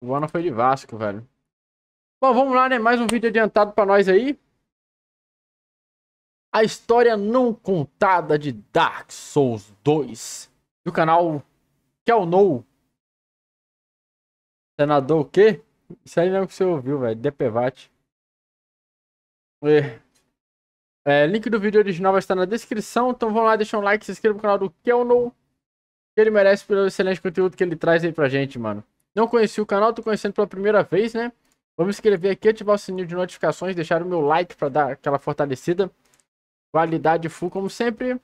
O ano foi de Vasco, velho. Bom, vamos lá, né? Mais um vídeo adiantado pra nós aí. A história não contada de Dark Souls 2. Do canal Kelnou. Senador o quê? Isso aí não é o que você ouviu, velho. DPVAT. Link do vídeo original vai estar na descrição. Então vamos lá, deixa um like, se inscreva no canal do Kelnou. Ele merece pelo excelente conteúdo que ele traz aí pra gente, mano. Não conheci o canal, tô conhecendo pela primeira vez, né? Vamos inscrever aqui, ativar o sininho de notificações, deixar o meu like pra dar aquela fortalecida. Qualidade full, como sempre.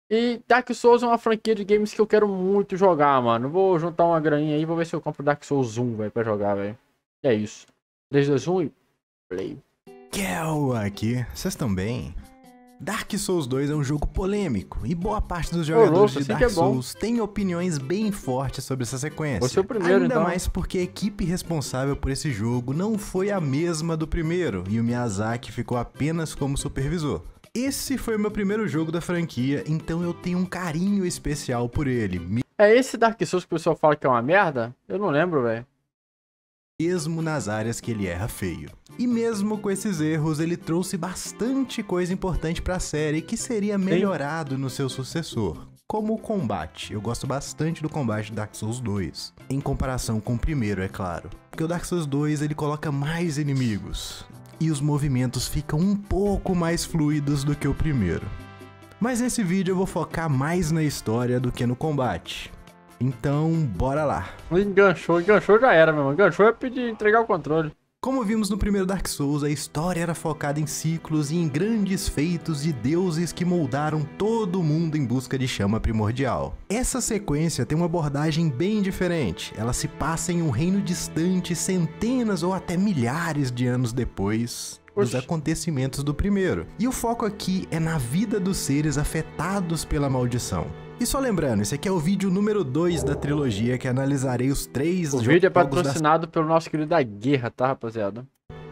E Dark Souls é uma franquia de games que eu quero muito jogar, mano. Vou juntar uma graninha aí, vou ver se eu compro Dark Souls 1, velho, pra jogar, velho. É isso. 3, 2, 1 e play. Kel aqui, vocês estão bem? Dark Souls 2 é um jogo polêmico e boa parte dos jogadores de Dark Souls tem opiniões bem fortes sobre essa sequência. Vou ser o primeiro, Ainda então. mais porque a equipe responsável por esse jogo não foi a mesma do primeiro e o Miyazaki ficou apenas como supervisor. Esse foi o meu primeiro jogo da franquia, então eu tenho um carinho especial por ele. É esse Dark Souls que o pessoal fala que é uma merda? Eu não lembro, velho. Mesmo nas áreas que ele erra feio. E mesmo com esses erros, ele trouxe bastante coisa importante pra série que seria melhorado no seu sucessor. Como o combate. Eu gosto bastante do combate de Dark Souls 2. Em comparação com o primeiro, é claro. Porque o Dark Souls 2, ele coloca mais inimigos. E os movimentos ficam um pouco mais fluidos do que o primeiro. Mas nesse vídeo eu vou focar mais na história do que no combate. Então, bora lá. Enganchou já era, meu irmão. Enganchou é pedir entregar o controle. Como vimos no primeiro Dark Souls, a história era focada em ciclos e em grandes feitos de deuses que moldaram todo mundo em busca de chama primordial. Essa sequência tem uma abordagem bem diferente. Ela se passa em um reino distante centenas ou até milhares de anos depois dos acontecimentos do primeiro. E o foco aqui é na vida dos seres afetados pela maldição. E só lembrando, esse aqui é o vídeo número 2 da trilogia, que analisarei os 3 jogos. O vídeo é patrocinado pelo nosso querido da Guerra, tá, rapaziada?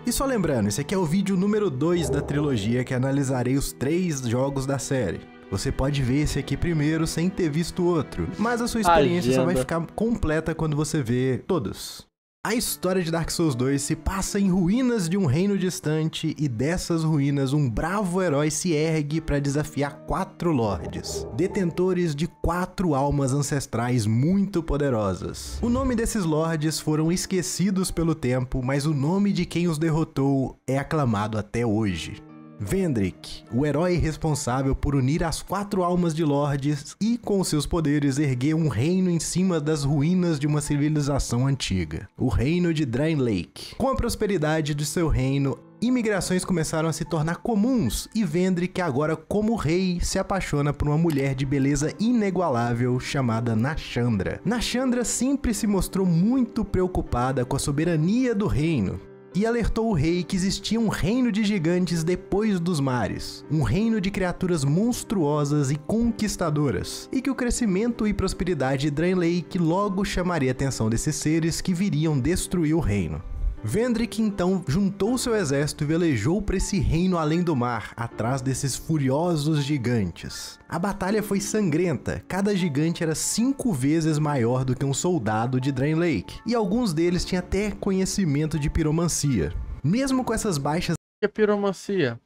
E só lembrando, esse aqui é o vídeo número 2 da trilogia, que analisarei os 3 jogos da série. Você pode ver esse aqui primeiro sem ter visto o outro, mas a sua experiência só vai ficar completa quando você ver todos. A história de Dark Souls 2 se passa em ruínas de um reino distante e dessas ruínas um bravo herói se ergue para desafiar 4 lordes, detentores de 4 almas ancestrais muito poderosas. O nome desses lordes foram esquecidos pelo tempo, mas o nome de quem os derrotou é aclamado até hoje. Vendrick, o herói responsável por unir as 4 almas de lordes e, com seus poderes, erguer um reino em cima das ruínas de uma civilização antiga, o reino de Drangleic. Com a prosperidade de seu reino, imigrações começaram a se tornar comuns e Vendrick, agora como rei, se apaixona por uma mulher de beleza inigualável chamada Nashandra. Nashandra sempre se mostrou muito preocupada com a soberania do reino e alertou o rei que existia um reino de gigantes depois dos mares, um reino de criaturas monstruosas e conquistadoras, e que o crescimento e prosperidade de Drangleic logo chamaria a atenção desses seres que viriam destruir o reino. Vendrick então juntou seu exército e velejou para esse reino além do mar, atrás desses furiosos gigantes. A batalha foi sangrenta, cada gigante era 5 vezes maior do que um soldado de Drangleic, e alguns deles tinham até conhecimento de piromancia. Mesmo com essas baixas... O que é piromancia?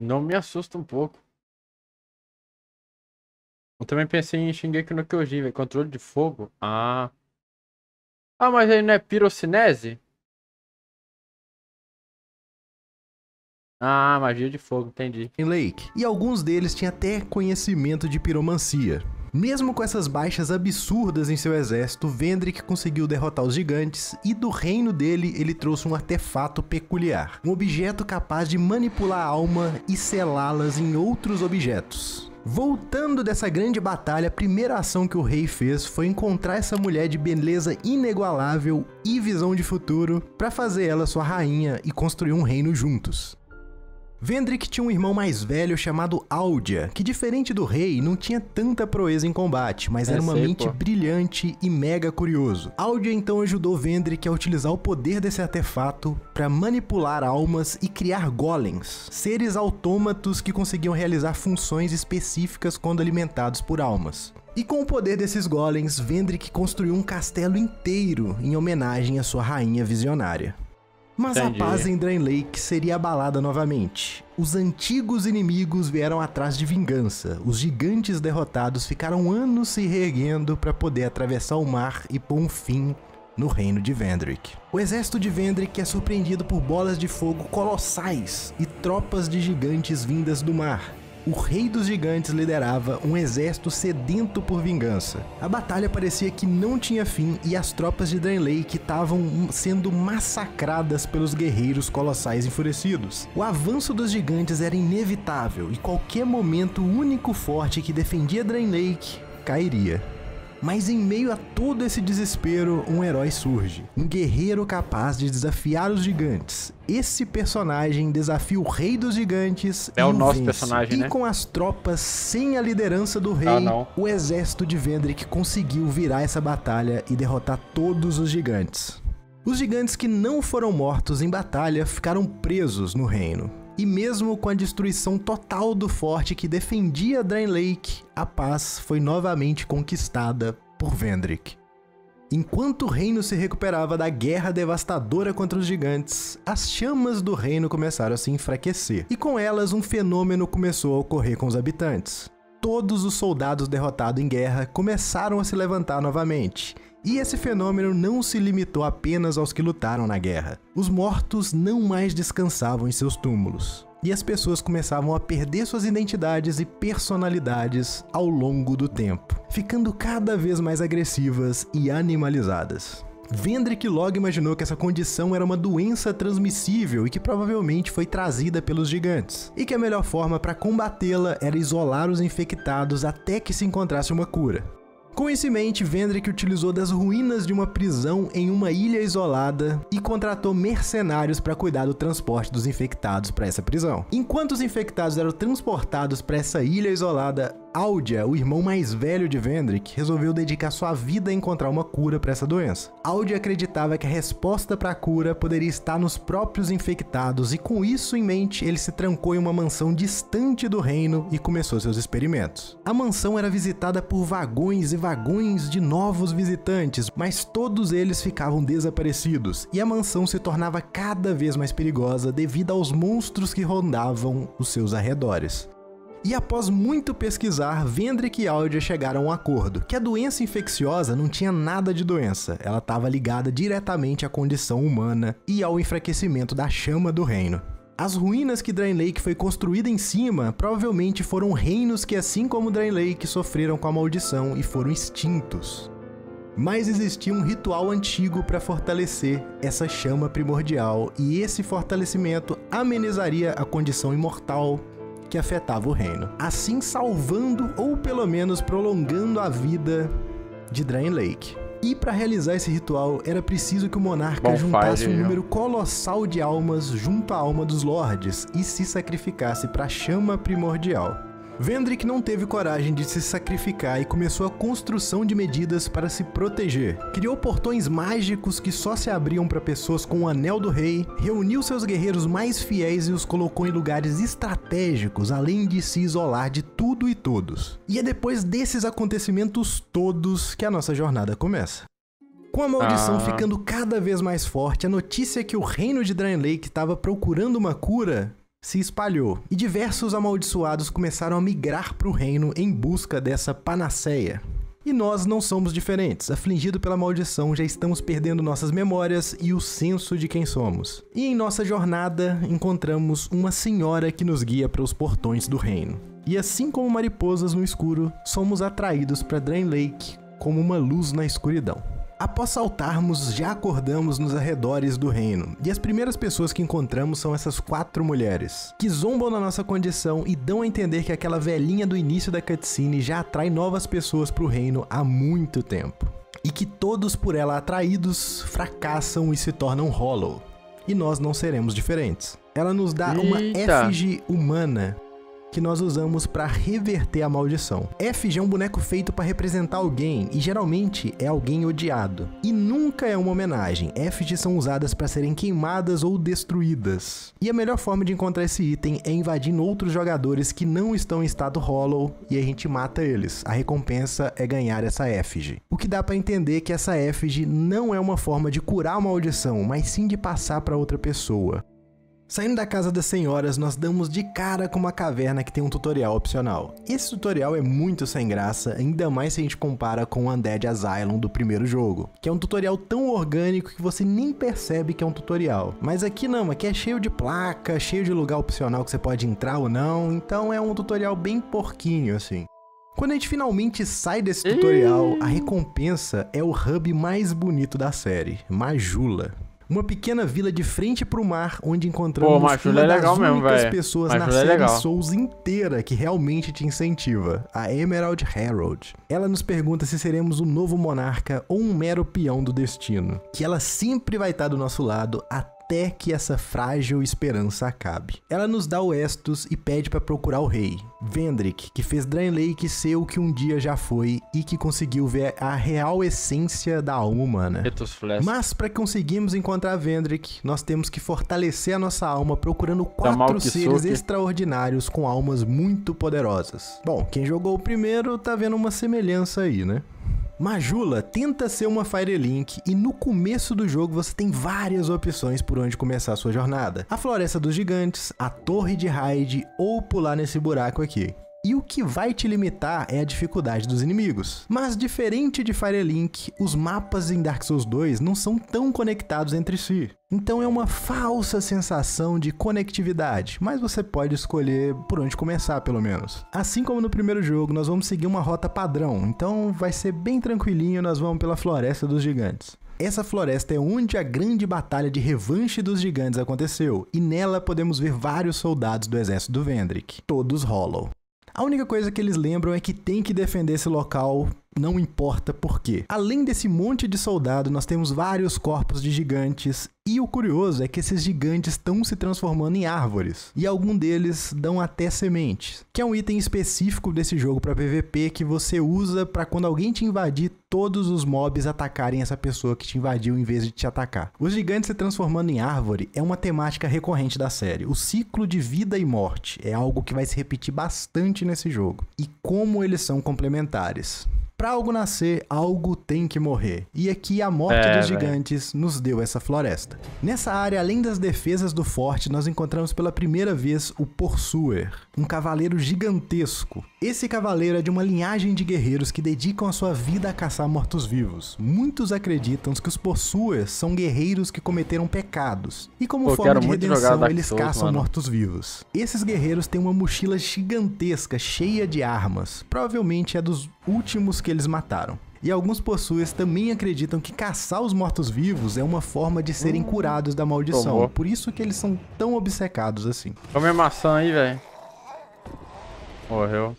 Não me assusta um pouco. Eu também pensei em Shingeki no Kyojin, velho. Controle de fogo? Ah, mas aí não é pirocinese? Ah, magia de fogo, entendi. Drangleic, e alguns deles tinham até conhecimento de piromancia. Mesmo com essas baixas absurdas em seu exército, Vendrick conseguiu derrotar os gigantes e do reino dele ele trouxe um artefato peculiar, um objeto capaz de manipular a alma e selá-las em outros objetos. Voltando dessa grande batalha, a primeira ação que o rei fez foi encontrar essa mulher de beleza inigualável e visão de futuro para fazer ela sua rainha e construir um reino juntos. Vendrick tinha um irmão mais velho chamado Aldia, que diferente do rei, não tinha tanta proeza em combate, mas era uma mente brilhante e mega curioso. Aldia então ajudou Vendrick a utilizar o poder desse artefato para manipular almas e criar golems, seres autômatos que conseguiam realizar funções específicas quando alimentados por almas. E com o poder desses golems, Vendrick construiu um castelo inteiro em homenagem à sua rainha visionária. Mas a paz em Drain Lake seria abalada novamente. Os antigos inimigos vieram atrás de vingança. Os gigantes derrotados ficaram anos se reerguendo para poder atravessar o mar e pôr um fim no reino de Vendrick. O exército de Vendrick é surpreendido por bolas de fogo colossais e tropas de gigantes vindas do mar. O rei dos gigantes liderava um exército sedento por vingança. A batalha parecia que não tinha fim e as tropas de Drain Lake estavam sendo massacradas pelos guerreiros colossais enfurecidos. O avanço dos gigantes era inevitável e qualquer momento o único forte que defendia Drain Lake cairia. Mas em meio a todo esse desespero, um herói surge. Um guerreiro capaz de desafiar os gigantes. Esse personagem desafia o rei dos gigantes e o nosso personagem, né? E com as tropas sem a liderança do rei, o exército de Vendrick conseguiu virar essa batalha e derrotar todos os gigantes. Os gigantes que não foram mortos em batalha ficaram presos no reino. E mesmo com a destruição total do forte que defendia Drain Lake, a paz foi novamente conquistada por Vendrick. Enquanto o reino se recuperava da guerra devastadora contra os gigantes, as chamas do reino começaram a se enfraquecer, e com elas um fenômeno começou a ocorrer com os habitantes. Todos os soldados derrotados em guerra começaram a se levantar novamente. E esse fenômeno não se limitou apenas aos que lutaram na guerra. Os mortos não mais descansavam em seus túmulos. E as pessoas começavam a perder suas identidades e personalidades ao longo do tempo, ficando cada vez mais agressivas e animalizadas. Vendrick logo imaginou que essa condição era uma doença transmissível e que provavelmente foi trazida pelos gigantes, e que a melhor forma para combatê-la era isolar os infectados até que se encontrasse uma cura. Com isso em mente, Vendrick utilizou das ruínas de uma prisão em uma ilha isolada e contratou mercenários para cuidar do transporte dos infectados para essa prisão. Enquanto os infectados eram transportados para essa ilha isolada, Aldia, o irmão mais velho de Vendrick, resolveu dedicar sua vida a encontrar uma cura para essa doença. Aldia acreditava que a resposta para a cura poderia estar nos próprios infectados e com isso em mente, ele se trancou em uma mansão distante do reino e começou seus experimentos. A mansão era visitada por vagões e vagões de novos visitantes, mas todos eles ficavam desaparecidos e a mansão se tornava cada vez mais perigosa devido aos monstros que rondavam os seus arredores. E após muito pesquisar, Vendrick e Aldia chegaram a um acordo, que a doença infecciosa não tinha nada de doença, ela estava ligada diretamente à condição humana e ao enfraquecimento da chama do reino. As ruínas que Drain Lake foi construída em cima provavelmente foram reinos que, assim como Drain Lake, sofreram com a maldição e foram extintos. Mas existia um ritual antigo para fortalecer essa chama primordial e esse fortalecimento amenizaria a condição imortal que afetava o reino, assim salvando ou pelo menos prolongando a vida de Drain Lake. E para realizar esse ritual era preciso que o monarca juntasse um número colossal de almas junto à alma dos lordes e se sacrificasse para a chama primordial. Vendrick não teve coragem de se sacrificar e começou a construção de medidas para se proteger. Criou portões mágicos que só se abriam para pessoas com o Anel do Rei, reuniu seus guerreiros mais fiéis e os colocou em lugares estratégicos, além de se isolar de tudo e todos. E é depois desses acontecimentos todos que a nossa jornada começa. Com a maldição ficando cada vez mais forte, a notícia que o reino de Drain Lake estava procurando uma cura se espalhou, e diversos amaldiçoados começaram a migrar para o reino em busca dessa panaceia. E nós não somos diferentes, afligidos pela maldição, já estamos perdendo nossas memórias e o senso de quem somos. E em nossa jornada, encontramos uma senhora que nos guia para os portões do reino. E assim como mariposas no escuro, somos atraídos para Drain Lake como uma luz na escuridão. Após saltarmos, já acordamos nos arredores do reino, e as primeiras pessoas que encontramos são essas 4 mulheres, que zombam da nossa condição e dão a entender que aquela velhinha do início da cutscene já atrai novas pessoas para o reino há muito tempo, e que todos por ela atraídos fracassam e se tornam hollow, e nós não seremos diferentes. Ela nos dá uma efígie humana que nós usamos para reverter a maldição. Efígie é um boneco feito para representar alguém e geralmente é alguém odiado. E nunca é uma homenagem. Efígies são usadas para serem queimadas ou destruídas. E a melhor forma de encontrar esse item é invadindo outros jogadores que não estão em estado hollow e a gente mata eles. A recompensa é ganhar essa efígie. O que dá para entender que essa efígie não é uma forma de curar a maldição, mas sim de passar para outra pessoa. Saindo da casa das senhoras, nós damos de cara com uma caverna que tem um tutorial opcional. Esse tutorial é muito sem graça, ainda mais se a gente compara com o Undead Asylum do primeiro jogo, que é um tutorial tão orgânico que você nem percebe que é um tutorial. Mas aqui não, aqui é cheio de placa, cheio de lugar opcional que você pode entrar ou não, então é um tutorial bem porquinho assim. Quando a gente finalmente sai desse tutorial, a recompensa é o hub mais bonito da série, Majula. Uma pequena vila de frente pro mar, onde encontramos uma das únicas pessoas na série Souls inteira que realmente te incentiva, a Emerald Herald. Ela nos pergunta se seremos o novo monarca ou um mero peão do destino, que ela sempre vai estar do nosso lado até que essa frágil esperança acabe. Ela nos dá o Estus e pede para procurar o rei, Vendrick, que fez Drangleic ser o que um dia já foi e que conseguiu ver a real essência da alma humana. Mas para conseguirmos encontrar Vendrick, nós temos que fortalecer a nossa alma procurando 4 seres extraordinários com almas muito poderosas. Bom, quem jogou o primeiro tá vendo uma semelhança aí, né? Majula tenta ser uma Firelink e no começo do jogo você tem várias opções por onde começar a sua jornada. A Floresta dos Gigantes, a Torre de Hyde ou pular nesse buraco aqui. E o que vai te limitar é a dificuldade dos inimigos. Mas diferente de Firelink, os mapas em Dark Souls 2 não são tão conectados entre si. Então é uma falsa sensação de conectividade, mas você pode escolher por onde começar pelo menos. Assim como no primeiro jogo, nós vamos seguir uma rota padrão, então vai ser bem tranquilinho, nós vamos pela Floresta dos Gigantes. Essa floresta é onde a grande batalha de revanche dos gigantes aconteceu, e nela podemos ver vários soldados do exército do Vendrick, todos hollow. A única coisa que eles lembram é que tem que defender esse local, não importa por quê. Além desse monte de soldado, nós temos vários corpos de gigantes, e o curioso é que esses gigantes estão se transformando em árvores, e alguns deles dão até sementes, que é um item específico desse jogo para PVP que você usa para quando alguém te invadir, todos os mobs atacarem essa pessoa que te invadiu em vez de te atacar. Os gigantes se transformando em árvore é uma temática recorrente da série. O ciclo de vida e morte é algo que vai se repetir bastante nesse jogo, e como eles são complementares. Para algo nascer, algo tem que morrer. E aqui a morte dos gigantes nos deu essa floresta. Nessa área, além das defesas do forte, nós encontramos pela primeira vez o Pursuer, um cavaleiro gigantesco. Esse cavaleiro é de uma linhagem de guerreiros que dedicam a sua vida a caçar mortos-vivos. Muitos acreditam que os Pursuers são guerreiros que cometeram pecados. E como forma de redenção, eles caçam mortos-vivos. Esses guerreiros têm uma mochila gigantesca, cheia de armas. Provavelmente é dos últimos que eles mataram. E alguns Pursuers também acreditam que caçar os mortos-vivos é uma forma de serem curados da maldição. Por isso que eles são tão obcecados assim. Come maçã aí, velho. Morreu.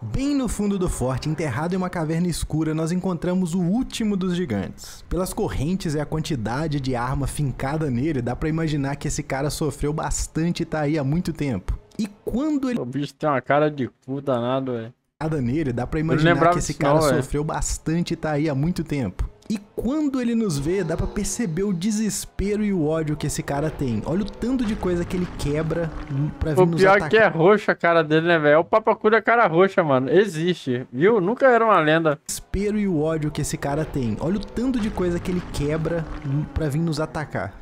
Bem no fundo do forte, enterrado em uma caverna escura, nós encontramos o último dos gigantes. Pelas correntes e a quantidade de arma fincada nele, dá pra imaginar que esse cara sofreu bastante e tá aí há muito tempo. E quando ele... O bicho tem uma cara de cu danado, velho. Nele, dá pra imaginar que esse cara sofreu bastante e tá aí há muito tempo. E quando ele nos vê, dá pra perceber o desespero e o ódio que esse cara tem. Olha o tanto de coisa que ele quebra pra vir nos atacar. O pior que é roxa a cara dele, né, velho? É o Papacuda cara roxa, mano. Existe, viu? Nunca era uma lenda. O desespero e o ódio que esse cara tem. Olha o tanto de coisa que ele quebra pra vir nos atacar.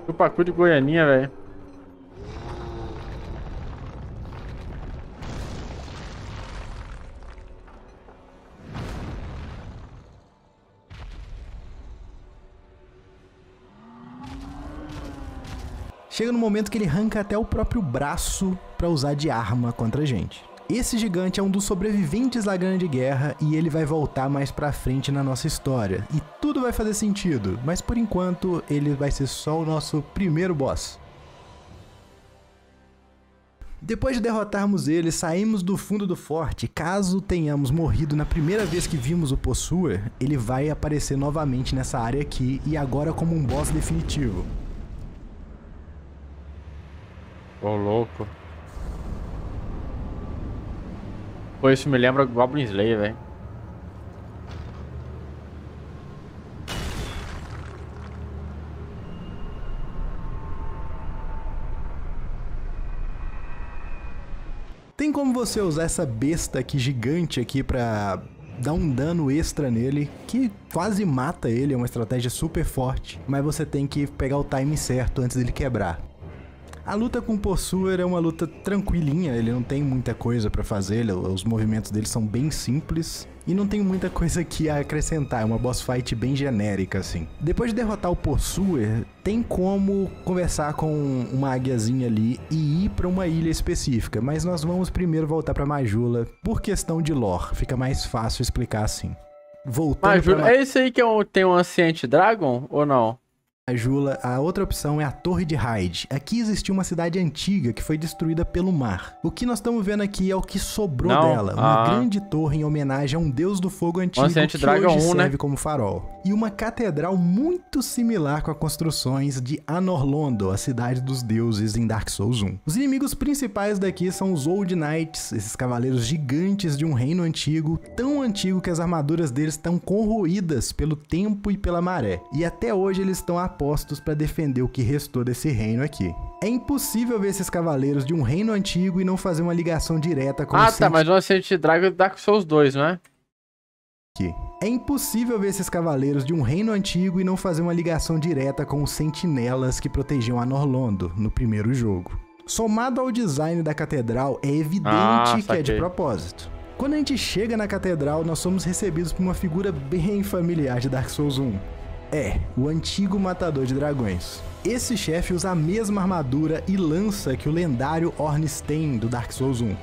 O Papacuda de Goianinha, velho. Chega no momento que ele arranca até o próprio braço para usar de arma contra a gente. Esse gigante é um dos sobreviventes da Grande Guerra e ele vai voltar mais pra frente na nossa história. E tudo vai fazer sentido, mas por enquanto ele vai ser só o nosso primeiro boss. Depois de derrotarmos ele, saímos do fundo do forte. Caso tenhamos morrido na primeira vez que vimos o Possuer, ele vai aparecer novamente nessa área aqui e agora como um boss definitivo. Ô, louco. Pô, isso me lembra Goblin Slayer, velho. Tem como você usar essa besta aqui gigante aqui pra dar um dano extra nele, que quase mata ele, é uma estratégia super forte, mas você tem que pegar o time certo antes dele quebrar. A luta com o Possuer é uma luta tranquilinha, ele não tem muita coisa pra fazer, os movimentos dele são bem simples e não tem muita coisa aqui a acrescentar, é uma boss fight bem genérica assim. Depois de derrotar o Possuer, tem como conversar com uma águiazinha ali e ir pra uma ilha específica, mas nós vamos primeiro voltar pra Majula por questão de lore, fica mais fácil explicar assim. Voltando Majula, é esse aí que tem um Ancient Dragon ou não? Majula, a outra opção é a Torre de Hyde. Aqui existiu uma cidade antiga que foi destruída pelo mar. O que nós estamos vendo aqui é o que sobrou dela. Uma grande torre em homenagem a um deus do fogo antigo que Dragon hoje 1, serve né? como farol. E uma catedral muito similar com as construções de Anor Londo, a cidade dos deuses em Dark Souls 1. Os inimigos principais daqui são os Old Knights, esses cavaleiros gigantes de um reino antigo, tão antigo que as armaduras deles estão corroídas pelo tempo e pela maré. E até hoje eles estão postos para defender o que restou desse reino aqui. É impossível ver esses cavaleiros de um reino antigo e não fazer uma ligação direta com o tá, mas o Ancient Dragon é Dark Souls 2, não é? Aqui. É impossível ver esses cavaleiros de um reino antigo e não fazer uma ligação direta com os sentinelas que protegiam Anor Londo no primeiro jogo. Somado ao design da catedral, é evidente que é de propósito. Quando a gente chega na catedral, nós somos recebidos por uma figura bem familiar de Dark Souls 1. É, o antigo matador de dragões. Esse chefe usa a mesma armadura e lança que o lendário Ornstein do Dark Souls 1.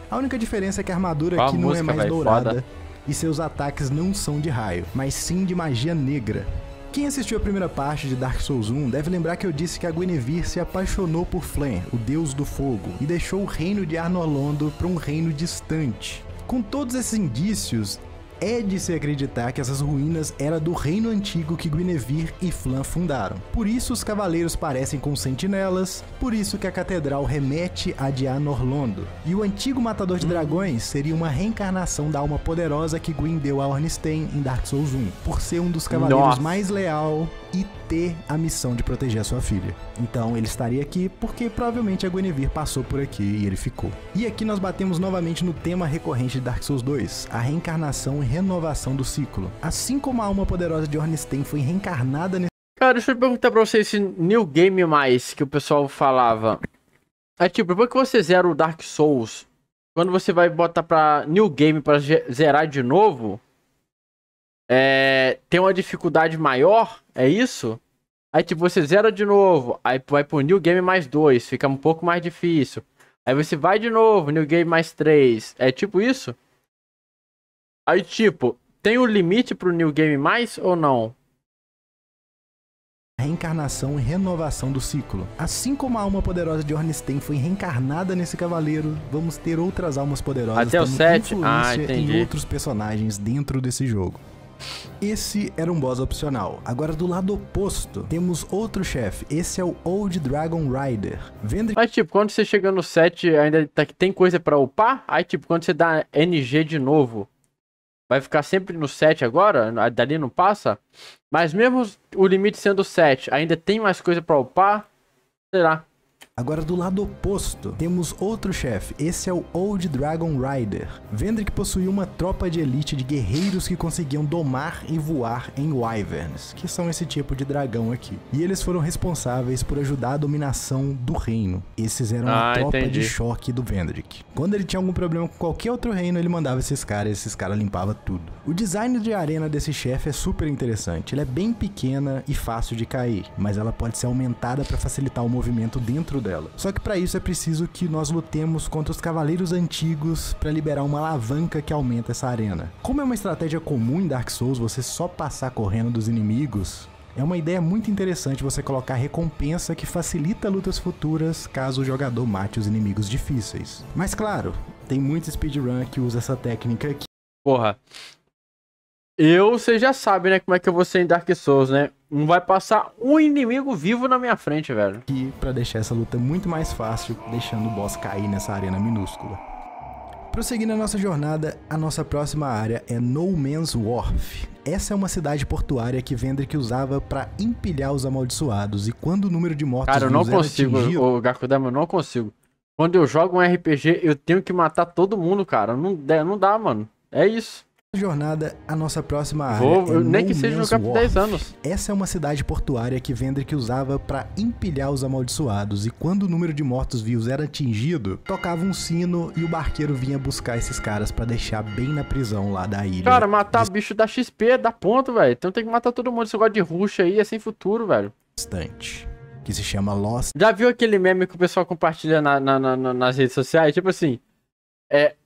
A única diferença é que a armadura aqui não é mais dourada e seus ataques não são de raio, mas sim de magia negra. Quem assistiu a primeira parte de Dark Souls 1 deve lembrar que eu disse que a Guinevere se apaixonou por Flann, o deus do fogo, e deixou o reino de Anor Londo para um reino distante. Com todos esses indícios, é de se acreditar que essas ruínas eram do reino antigo que Guinevere e Flann fundaram. Por isso os cavaleiros parecem com sentinelas, por isso que a catedral remete a de Anor Londo. E o antigo matador de dragões seria uma reencarnação da alma poderosa que Gwyn deu a Ornstein em Dark Souls 1, por ser um dos cavaleiros mais leal e ter a missão de proteger a sua filha. Então ele estaria aqui porque provavelmente a Guinevere passou por aqui e ele ficou. E aqui nós batemos novamente no tema recorrente de Dark Souls 2, a reencarnação e renovação do ciclo. Assim como a alma poderosa de Ornstein foi reencarnada nesse... Cara, deixa eu perguntar pra vocês esse New Game Mais que o pessoal falava. É tipo, depois que você zera o Dark Souls, quando você vai botar pra New Game pra zerar de novo, tem uma dificuldade maior, é isso? Aí tipo, você zera de novo, aí vai pro New Game mais 2, fica um pouco mais difícil. Aí você vai de novo, New Game mais 3, é tipo isso? Aí tipo, tem um limite pro New Game mais ou não? Reencarnação e renovação do ciclo. Assim como a alma poderosa de Ornstein foi reencarnada nesse cavaleiro, vamos ter outras almas poderosas até o 7? Entendi. Em outros personagens dentro desse jogo. Esse era um boss opcional. Agora do lado oposto, temos outro chefe. Esse é o Old Dragon Rider. Mas tipo, quando você chega no 7, ainda tem coisa pra upar? Aí tipo, quando você dá NG de novo, vai ficar sempre no 7 agora? Dali não passa? Mas mesmo o limite sendo 7, ainda tem mais coisa pra upar? Será? Agora do lado oposto, temos outro chefe. Esse é o Old Dragon Rider. Vendrick possuía uma tropa de elite de guerreiros que conseguiam domar e voar em Wyverns, que são esse tipo de dragão aqui. E eles foram responsáveis por ajudar a dominação do reino. Esses eram a tropa de choque do Vendrick. Quando ele tinha algum problema com qualquer outro reino, ele mandava esses caras limpavam tudo. O design de arena desse chefe é super interessante. Ela é bem pequena e fácil de cair, mas ela pode ser aumentada para facilitar o movimento dentro dela. Só que para isso é preciso que nós lutemos contra os cavaleiros antigos para liberar uma alavanca que aumenta essa arena. Como é uma estratégia comum em Dark Souls, você só passar correndo dos inimigos, É uma ideia muito interessante você colocar recompensa que facilita lutas futuras caso o jogador mate os inimigos difíceis. Mas claro, tem muito speedrun que usa essa técnica aqui. Porra. Você já sabe, né, como é que eu vou ser em Dark Souls, né? Não vai passar um inimigo vivo na minha frente, velho. Aqui pra deixar essa luta muito mais fácil, deixando o boss cair nessa arena minúscula. Prosseguindo a nossa jornada, a nossa próxima área é No Man's Wharf. Essa é uma cidade portuária que Vendrick usava pra empilhar os amaldiçoados, e quando o número de mortos Cara, eu não consigo, o Gakudama, eu não consigo. Quando eu jogo um RPG, eu tenho que matar todo mundo, cara. Não dá, mano. É isso. Jornada, a nossa próxima área nem que seja no campo de 10 anos. Essa é uma cidade portuária que Vendrick usava pra empilhar os amaldiçoados, e quando o número de mortos-vivos era atingido, tocava um sino e o barqueiro vinha buscar esses caras pra deixar bem na prisão lá da ilha. Cara, matar bicho dá XP, dá ponto, velho. Então tem que matar todo mundo. Esse negócio de rush aí é sem futuro, velho. Distante, que se chama Lost. Já viu aquele meme que o pessoal compartilha nas redes sociais? Tipo assim,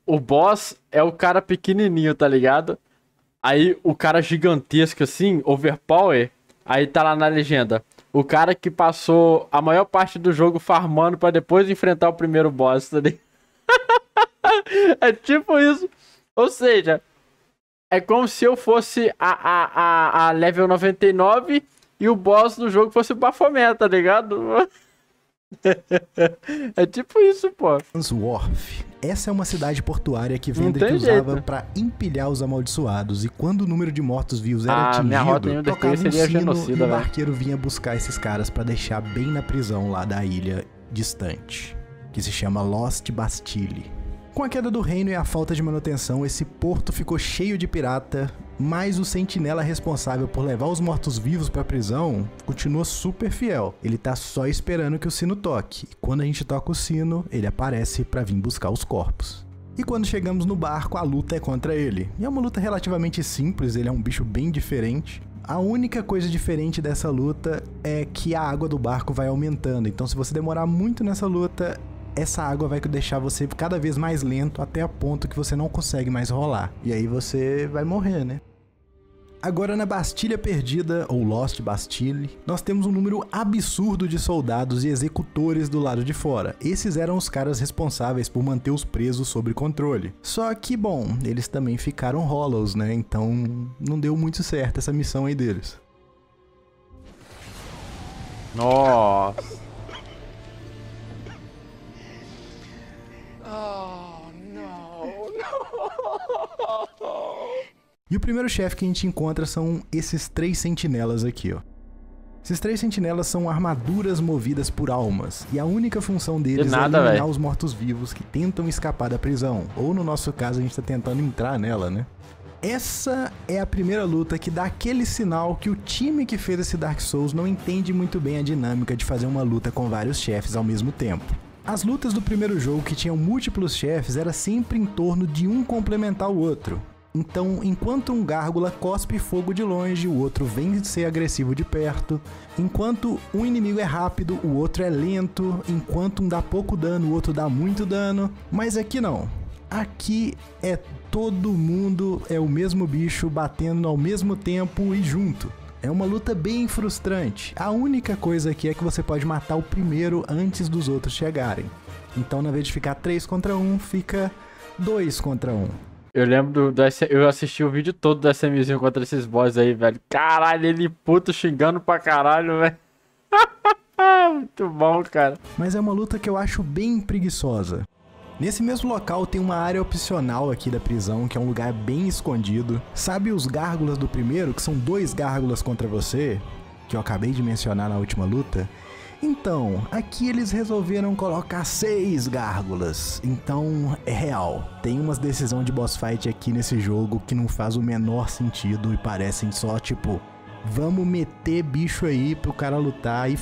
o boss é o cara pequenininho, tá ligado? Aí o cara gigantesco assim, overpower, aí tá lá na legenda: o cara que passou a maior parte do jogo farmando pra depois enfrentar o primeiro boss, tá ligado? É tipo isso. Ou seja, é como se eu fosse a level 99 e o boss do jogo fosse o Baphomet, tá ligado? É tipo isso, pô. Wharf. Essa é uma cidade portuária que Vendrick usava pra empilhar os amaldiçoados, e quando o número de mortos-vivos era atingido, tocava um sino genocida, e o barqueiro vinha buscar esses caras pra deixar bem na prisão lá da ilha distante, que se chama Lost Bastille. Com a queda do reino e a falta de manutenção, esse porto ficou cheio de pirata, mas o sentinela responsável por levar os mortos-vivos pra prisão continua super fiel. Ele tá só esperando que o sino toque, e quando a gente toca o sino, ele aparece pra vir buscar os corpos. E quando chegamos no barco, a luta é contra ele. E é uma luta relativamente simples, ele é um bicho bem diferente. A única coisa diferente dessa luta é que a água do barco vai aumentando, então se você demorar muito nessa luta, essa água vai deixar você cada vez mais lento até a ponto que você não consegue mais rolar. E aí você vai morrer, né? Agora na Bastilha Perdida, ou Lost Bastille, nós temos um número absurdo de soldados e executores do lado de fora. Esses eram os caras responsáveis por manter os presos sob controle. Só que, bom, eles também ficaram hollows, né? Então não deu muito certo essa missão aí deles. Nossa. E o primeiro chefe que a gente encontra são esses 3 sentinelas aqui, ó. Esses 3 sentinelas são armaduras movidas por almas, e a única função deles é eliminar os mortos-vivos que tentam escapar da prisão, ou no nosso caso a gente tá tentando entrar nela, né? Essa é a primeira luta que dá aquele sinal que o time que fez esse Dark Souls não entende muito bem a dinâmica de fazer uma luta com vários chefes ao mesmo tempo. As lutas do primeiro jogo, que tinham múltiplos chefes, era sempre em torno de um complementar o outro. Então, enquanto um gárgula cospe fogo de longe, o outro vem ser agressivo de perto. Enquanto um inimigo é rápido, o outro é lento. Enquanto um dá pouco dano, o outro dá muito dano. Mas aqui não. Aqui é todo mundo, é o mesmo bicho batendo ao mesmo tempo e junto. É uma luta bem frustrante. A única coisa aqui é que você pode matar o primeiro antes dos outros chegarem. Então, na vez de ficar 3 contra 1, fica 2 contra 1. Eu lembro eu assisti o vídeo todo do SMzinho contra esses boss aí, velho. Caralho, ele puto xingando pra caralho, velho. Muito bom, cara. Mas é uma luta que eu acho bem preguiçosa. Nesse mesmo local tem uma área opcional aqui da prisão, que é um lugar bem escondido. Sabe os gárgulas do primeiro, que são 2 gárgulas contra você, que eu acabei de mencionar na última luta? Então, aqui eles resolveram colocar 6 gárgulas, então é real. Tem umas decisões de boss fight aqui nesse jogo que não faz o menor sentido e parecem só tipo, vamos meter bicho aí pro cara lutar e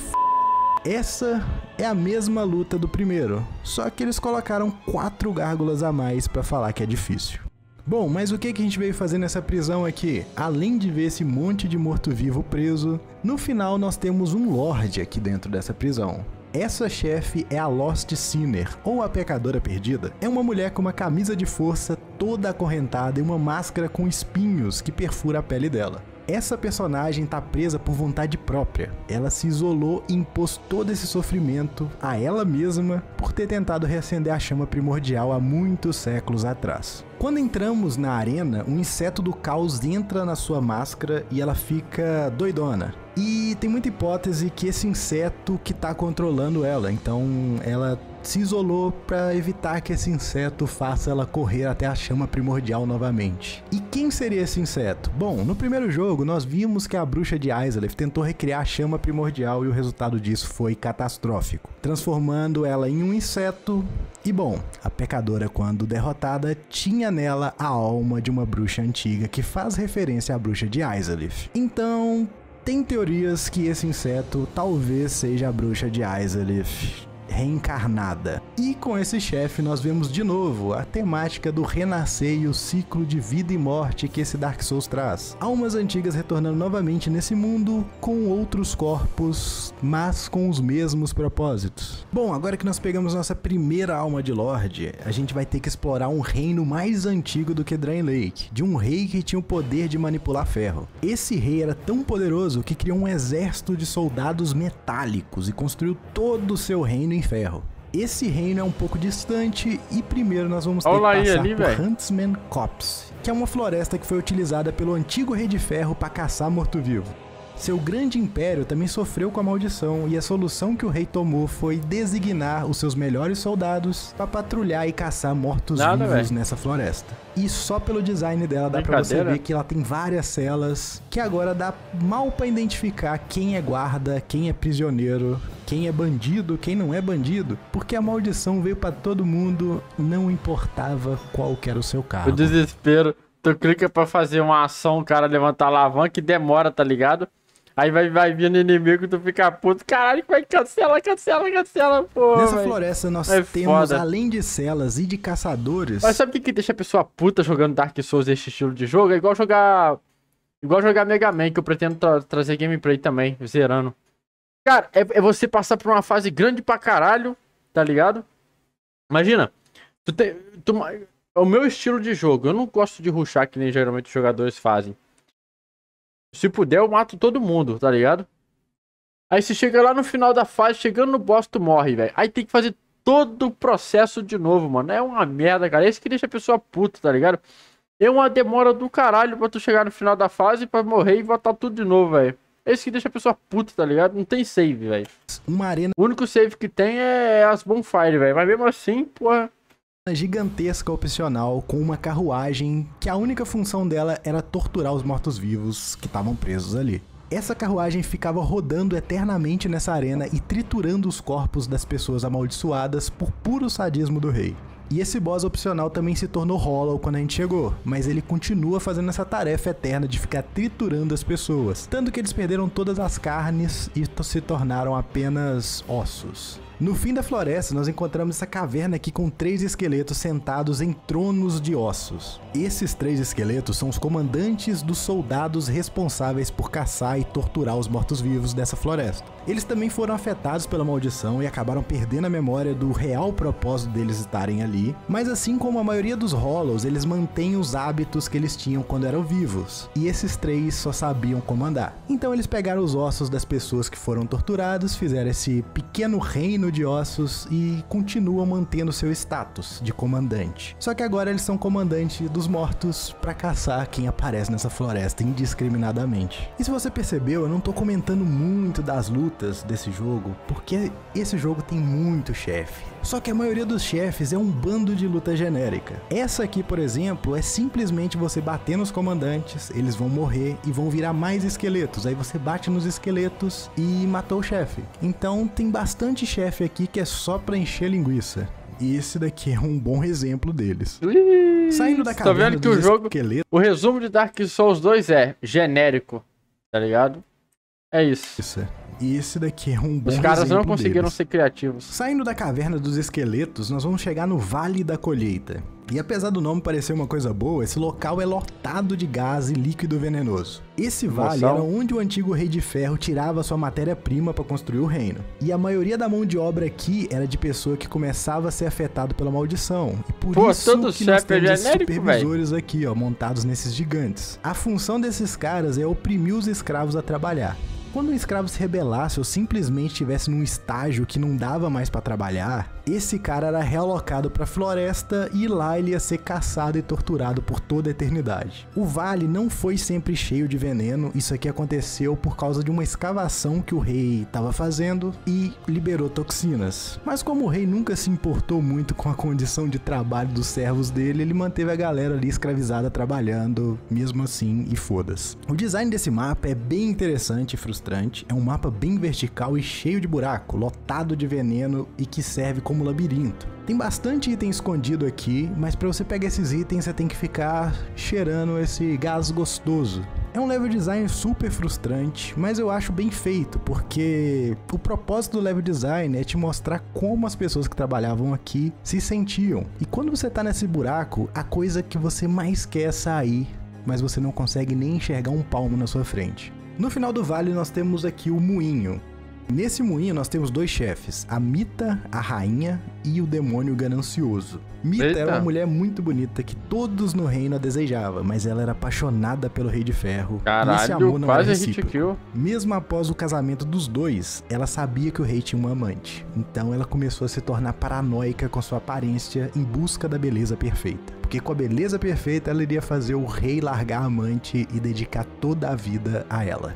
Essa é a mesma luta do primeiro, só que eles colocaram 4 gárgulas a mais pra falar que é difícil. Bom, mas o que a gente veio fazer nessa prisão aqui? Além de ver esse monte de morto-vivo preso, no final nós temos um Lorde aqui dentro dessa prisão. Essa chefe é a Lost Sinner, ou a Pecadora Perdida. É uma mulher com uma camisa de força toda acorrentada e uma máscara com espinhos que perfura a pele dela. Essa personagem tá presa por vontade própria. Ela se isolou e impôs todo esse sofrimento a ela mesma por ter tentado reacender a chama primordial há muitos séculos atrás. Quando entramos na arena, um inseto do caos entra na sua máscara e ela fica doidona. E tem muita hipótese que esse inseto que tá controlando ela, então ela se isolou para evitar que esse inseto faça ela correr até a chama primordial novamente. E quem seria esse inseto? Bom, no primeiro jogo nós vimos que a bruxa de Izalith tentou recriar a chama primordial e o resultado disso foi catastrófico, transformando ela em um inseto. E bom, a pecadora, quando derrotada, tinha nela a alma de uma bruxa antiga que faz referência à bruxa de Izalith. Então, tem teorias que esse inseto talvez seja a bruxa de Izalith reencarnada. E com esse chefe nós vemos de novo a temática do renascer e o ciclo de vida e morte que esse Dark Souls traz. Almas antigas retornando novamente nesse mundo com outros corpos, mas com os mesmos propósitos. Bom, agora que nós pegamos nossa primeira alma de Lorde, a gente vai ter que explorar um reino mais antigo do que Drain Lake, de um rei que tinha o poder de manipular ferro. Esse rei era tão poderoso que criou um exército de soldados metálicos e construiu todo o seu reino em ferro. Esse reino é um pouco distante e primeiro nós vamos ter que passar por Huntsman Copse, que é uma floresta que foi utilizada pelo antigo Rei de Ferro para caçar morto-vivo. Seu grande império também sofreu com a maldição e a solução que o rei tomou foi designar os seus melhores soldados para patrulhar e caçar mortos-vivos nessa floresta. E só pelo design dela dá pra você ver que ela tem várias celas que agora dá mal pra identificar quem é guarda, quem é prisioneiro, quem é bandido, quem não é bandido, porque a maldição veio pra todo mundo, não importava qual que era o seu cargo. O desespero, tu clica pra fazer uma ação, o cara levantar a alavanca e demora, tá ligado? Aí vai vindo inimigo, tu fica puto. Caralho, vai cancela, pô. Nessa floresta nós temos, além de celas e de caçadores... Mas sabe o que deixa a pessoa puta jogando Dark Souls esse estilo de jogo? É igual jogar Mega Man, que eu pretendo trazer gameplay também, zerando. Cara, é você passar por uma fase grande pra caralho, tá ligado? Imagina, o meu estilo de jogo, eu não gosto de rushar que nem geralmente os jogadores fazem. Se puder, eu mato todo mundo, tá ligado? Aí você chega lá no final da fase, chegando no boss, tu morre, velho. Aí tem que fazer todo o processo de novo, mano. É uma merda, cara. É isso que deixa a pessoa puta, tá ligado? É uma demora do caralho pra tu chegar no final da fase, pra morrer e voltar tudo de novo, velho. É isso que deixa a pessoa puta, tá ligado? Não tem save, velho. Uma arena... O único save que tem é as bonfire, velho. Mas mesmo assim, porra... gigantesca opcional com uma carruagem que a única função dela era torturar os mortos-vivos que estavam presos ali. Essa carruagem ficava rodando eternamente nessa arena e triturando os corpos das pessoas amaldiçoadas por puro sadismo do rei. E esse boss opcional também se tornou Hollow quando a gente chegou, mas ele continua fazendo essa tarefa eterna de ficar triturando as pessoas, tanto que eles perderam todas as carnes e se tornaram apenas ossos. No fim da floresta, nós encontramos essa caverna aqui com 3 esqueletos sentados em tronos de ossos. Esses 3 esqueletos são os comandantes dos soldados responsáveis por caçar e torturar os mortos-vivos dessa floresta. Eles também foram afetados pela maldição e acabaram perdendo a memória do real propósito deles estarem ali, mas assim como a maioria dos Hollows, eles mantêm os hábitos que eles tinham quando eram vivos, e esses 3 só sabiam comandar. Então eles pegaram os ossos das pessoas que foram torturados, fizeram esse pequeno reino de ossos e continuam mantendo seu status de comandante. Só que agora eles são comandante dos mortos pra caçar quem aparece nessa floresta indiscriminadamente. E se você percebeu, eu não tô comentando muito das lutas desse jogo, porque esse jogo tem muito chefe. Só que a maioria dos chefes é um bando de luta genérica. Essa aqui, por exemplo, é simplesmente você bater nos comandantes, eles vão morrer e vão virar mais esqueletos. Aí você bate nos esqueletos e matou o chefe. Então tem bastante chefe aqui que é só pra encher linguiça. E esse daqui é um bom exemplo deles. Saindo da caverna, tô vendo que o jogo, o resumo de Dark Souls 2 é genérico, tá ligado? É isso. E esse daqui é um bom exemplo. Os caras não conseguiram ser criativos. Saindo da caverna dos esqueletos, nós vamos chegar no Vale da Colheita. E apesar do nome parecer uma coisa boa, esse local é lotado de gás e líquido venenoso. Esse vale era onde o antigo Rei de Ferro tirava sua matéria-prima para construir o reino. E a maioria da mão de obra aqui era de pessoa que começava a ser afetado pela maldição. E por isso que nós temos esses supervisores aqui, ó, montados nesses gigantes. A função desses caras é oprimir os escravos a trabalhar. Quando um escravo se rebelasse ou simplesmente estivesse num estágio que não dava mais pra trabalhar, esse cara era realocado pra floresta e lá ele ia ser caçado e torturado por toda a eternidade. O vale não foi sempre cheio de veneno, isso aqui aconteceu por causa de uma escavação que o rei estava fazendo e liberou toxinas. Mas como o rei nunca se importou muito com a condição de trabalho dos servos dele, ele manteve a galera ali escravizada trabalhando, mesmo assim, e foda-se. O design desse mapa é bem interessante e frustrante. É um mapa bem vertical e cheio de buraco, lotado de veneno e que serve como labirinto. Tem bastante item escondido aqui, mas para você pegar esses itens você tem que ficar cheirando esse gás gostoso. É um level design super frustrante, mas eu acho bem feito, porque o propósito do level design é te mostrar como as pessoas que trabalhavam aqui se sentiam. E quando você tá nesse buraco, a coisa que você mais quer é sair, mas você não consegue nem enxergar um palmo na sua frente. No final do vale nós temos aqui o moinho. Nesse moinho nós temos dois chefes, a Mita, a rainha, e o demônio ganancioso. Mita era uma mulher muito bonita que todos no reino a desejavam, mas ela era apaixonada pelo Rei de Ferro. Caralho, e esse amor não era recíproco. Mesmo após o casamento dos dois, ela sabia que o rei tinha uma amante. Então ela começou a se tornar paranoica com sua aparência em busca da beleza perfeita. Porque com a beleza perfeita ela iria fazer o rei largar a amante e dedicar toda a vida a ela.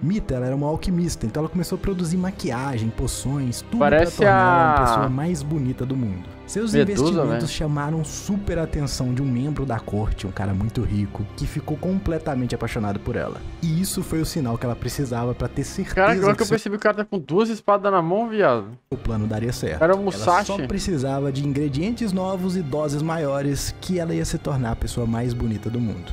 Mita, ela era uma alquimista, então ela começou a produzir maquiagem, poções, tudo para tornar ela a pessoa mais bonita do mundo. Seus investimentos chamaram super a atenção de um membro da corte, um cara muito rico, que ficou completamente apaixonado por ela. E isso foi o sinal que ela precisava para ter certeza. Cara, agora que eu percebi que o cara tá com duas espadas na mão, viado. O plano daria certo. Era um Musashi. Ela só precisava de ingredientes novos e doses maiores que ela ia se tornar a pessoa mais bonita do mundo.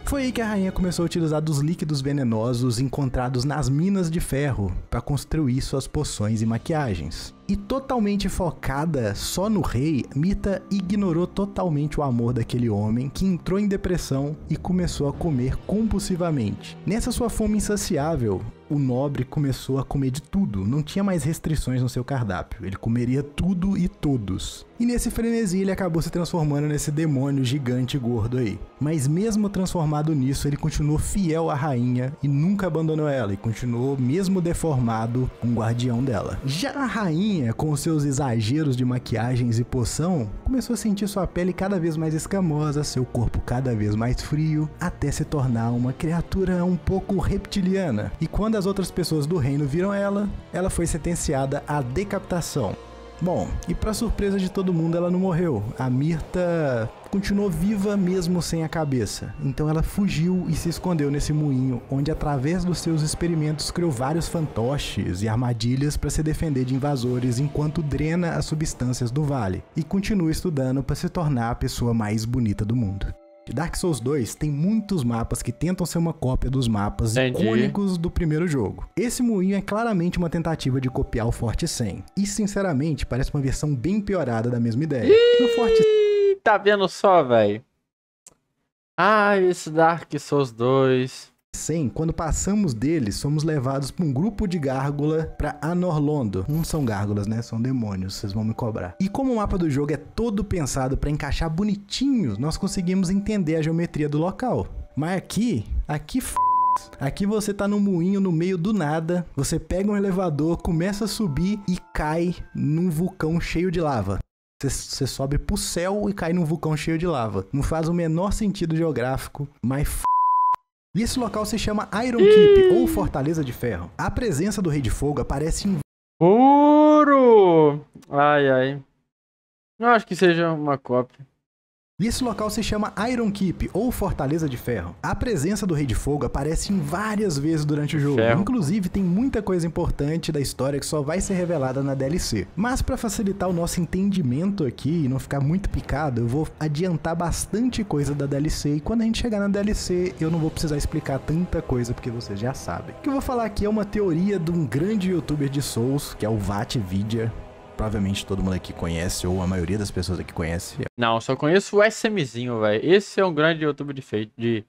Foi aí que a rainha começou a utilizar dos líquidos venenosos encontrados nas minas de ferro para construir suas poções e maquiagens. E totalmente focada só no rei, Mita ignorou totalmente o amor daquele homem que entrou em depressão e começou a comer compulsivamente. Nessa sua fome insaciável, o nobre começou a comer de tudo, não tinha mais restrições no seu cardápio, ele comeria tudo e todos. E nesse frenesi ele acabou se transformando nesse demônio gigante gordo aí. Mas mesmo transformado nisso, ele continuou fiel à rainha e nunca abandonou ela, e continuou, mesmo deformado, um guardião dela. Já a rainha, com seus exageros de maquiagens e poção, começou a sentir sua pele cada vez mais escamosa, seu corpo cada vez mais frio, até se tornar uma criatura um pouco reptiliana. E quando as outras pessoas do reino viram ela foi sentenciada à decapitação. Bom, e para surpresa de todo mundo, ela não morreu. A Mita continuou viva mesmo sem a cabeça. Então ela fugiu e se escondeu nesse moinho, onde através dos seus experimentos criou vários fantoches e armadilhas para se defender de invasores enquanto drena as substâncias do vale. E continua estudando para se tornar a pessoa mais bonita do mundo. Dark Souls 2 tem muitos mapas que tentam ser uma cópia dos mapas icônicos do primeiro jogo. Esse moinho é claramente uma tentativa de copiar o Forte 100. E sinceramente parece uma versão bem piorada da mesma ideia. No Forte... Tá vendo só, velho? Ah, esse Dark Souls 2... 100, quando passamos dele, somos levados para um grupo de gárgula para Anor Londo. Não são gárgulas, né? São demônios, vocês vão me cobrar. E como o mapa do jogo é todo pensado para encaixar bonitinho, nós conseguimos entender a geometria do local. Mas aqui você tá no moinho no meio do nada, você pega um elevador, começa a subir e cai num vulcão cheio de lava. Você sobe pro céu e cai num vulcão cheio de lava. Não faz o menor sentido geográfico, mas E esse local se chama Iron Keep, ou Fortaleza de Ferro. A presença do Rei de Fogo aparece em... Puro! Ai, ai. Não acho que seja uma cópia. E esse local se chama Iron Keep, ou Fortaleza de Ferro. A presença do Rei de Fogo aparece em várias vezes durante o jogo. Inclusive, tem muita coisa importante da história que só vai ser revelada na DLC. Mas para facilitar o nosso entendimento aqui e não ficar muito picado, eu vou adiantar bastante coisa da DLC. E quando a gente chegar na DLC, eu não vou precisar explicar tanta coisa, porque vocês já sabem. O que eu vou falar aqui é uma teoria de um grande youtuber de Souls, que é o VaTVidia. provavelmente todo mundo aqui conhece, ou a maioria das pessoas aqui conhece. Não, só conheço o SMzinho, velho. Esse é um grande youtuber de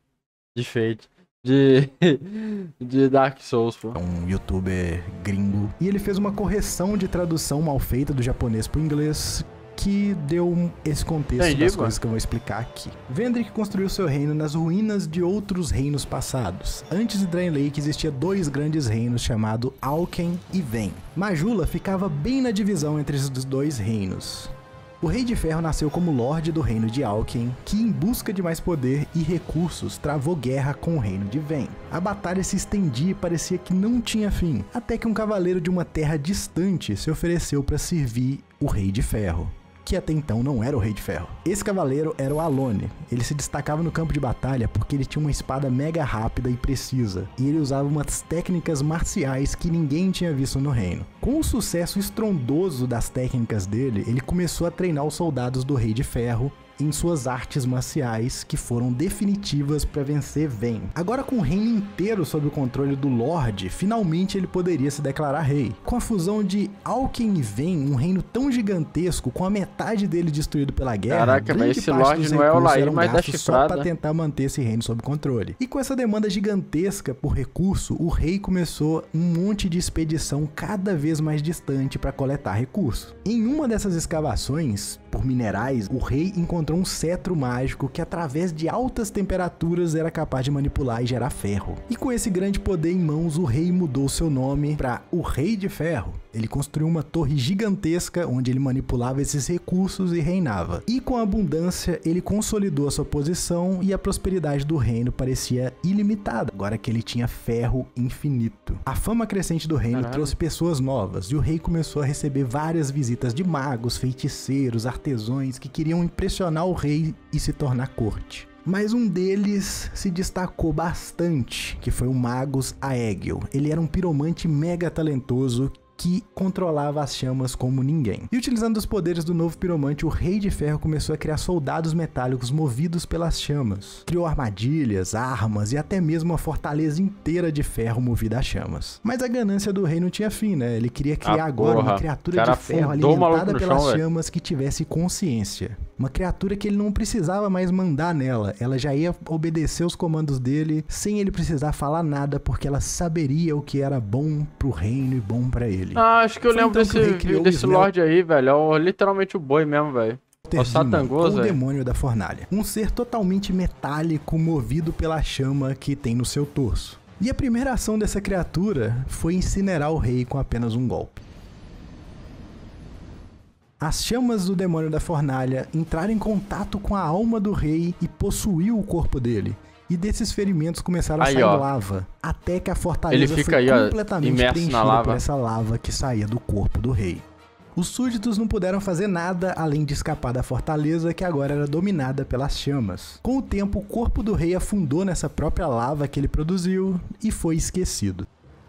Dark Souls, pô. É um youtuber gringo. E ele fez uma correção de tradução mal feita do japonês pro inglês, que deu esse contexto das coisas que eu vou explicar aqui. Vendrick construiu seu reino nas ruínas de outros reinos passados. Antes de Drain Lake existia 2 grandes reinos chamados Alken e Ven. Majula ficava bem na divisão entre esses 2 reinos. O Rei de Ferro nasceu como Lorde do reino de Alken, que em busca de mais poder e recursos travou guerra com o reino de Ven. A batalha se estendia e parecia que não tinha fim, até que um cavaleiro de uma terra distante se ofereceu para servir o Rei de Ferro, que até então não era o Rei de Ferro. Esse cavaleiro era o Alone. Ele se destacava no campo de batalha porque ele tinha uma espada mega rápida e precisa, e ele usava umas técnicas marciais que ninguém tinha visto no reino. Com o sucesso estrondoso das técnicas dele, ele começou a treinar os soldados do Rei de Ferro em suas artes marciais, que foram definitivas para vencer Ven. Agora, com o reino inteiro sob o controle do Lorde, finalmente ele poderia se declarar rei. Com a fusão de Alken e Ven, um reino tão gigantesco, com a metade dele destruído pela guerra, caraca, mas esse Lorde não é o Lair, mas da chifrada, só para tentar manter esse reino sob controle. E com essa demanda gigantesca por recurso, o rei começou um monte de expedição cada vez mais distante para coletar recursos. Em uma dessas escavações por minerais, o rei encontrou um cetro mágico que, através de altas temperaturas, era capaz de manipular e gerar ferro. E com esse grande poder em mãos, o rei mudou seu nome para o Rei de Ferro. Ele construiu uma torre gigantesca onde ele manipulava esses recursos e reinava. E com a abundância, ele consolidou a sua posição e a prosperidade do reino parecia ilimitada, agora que ele tinha ferro infinito. A fama crescente do reino trouxe pessoas novas, e o rei começou a receber várias visitas de magos, feiticeiros, artesãos que queriam impressionar o rei e se tornar corte. Mas um deles se destacou bastante, que foi o Magus Aegil. Ele era um piromante mega talentoso que controlava as chamas como ninguém. E utilizando os poderes do novo piromante, o Rei de Ferro começou a criar soldados metálicos movidos pelas chamas. Criou armadilhas, armas e até mesmo uma fortaleza inteira de ferro movida a chamas. Mas a ganância do rei não tinha fim, né? Ele queria criar agora uma criatura de ferro alimentada pelas chamas que tivesse consciência. Uma criatura que ele não precisava mais mandar nela. Ela já ia obedecer os comandos dele sem ele precisar falar nada, porque ela saberia o que era bom pro reino e bom pra ele. Ah, acho que eu lembro desse Lorde aí, velho. É literalmente o boi mesmo, velho. O Satangoso, o demônio da fornalha. Um ser totalmente metálico, movido pela chama que tem no seu torso. E a primeira ação dessa criatura foi incinerar o rei com apenas um golpe. As chamas do demônio da fornalha entraram em contato com a alma do rei e possuiu o corpo dele. E desses ferimentos começaram a sair lava, até que a fortaleza foi completamente preenchida por essa lava que saía do corpo do rei. Os súditos não puderam fazer nada além de escapar da fortaleza, que agora era dominada pelas chamas. Com o tempo, o corpo do rei afundou nessa própria lava que ele produziu e foi esquecido.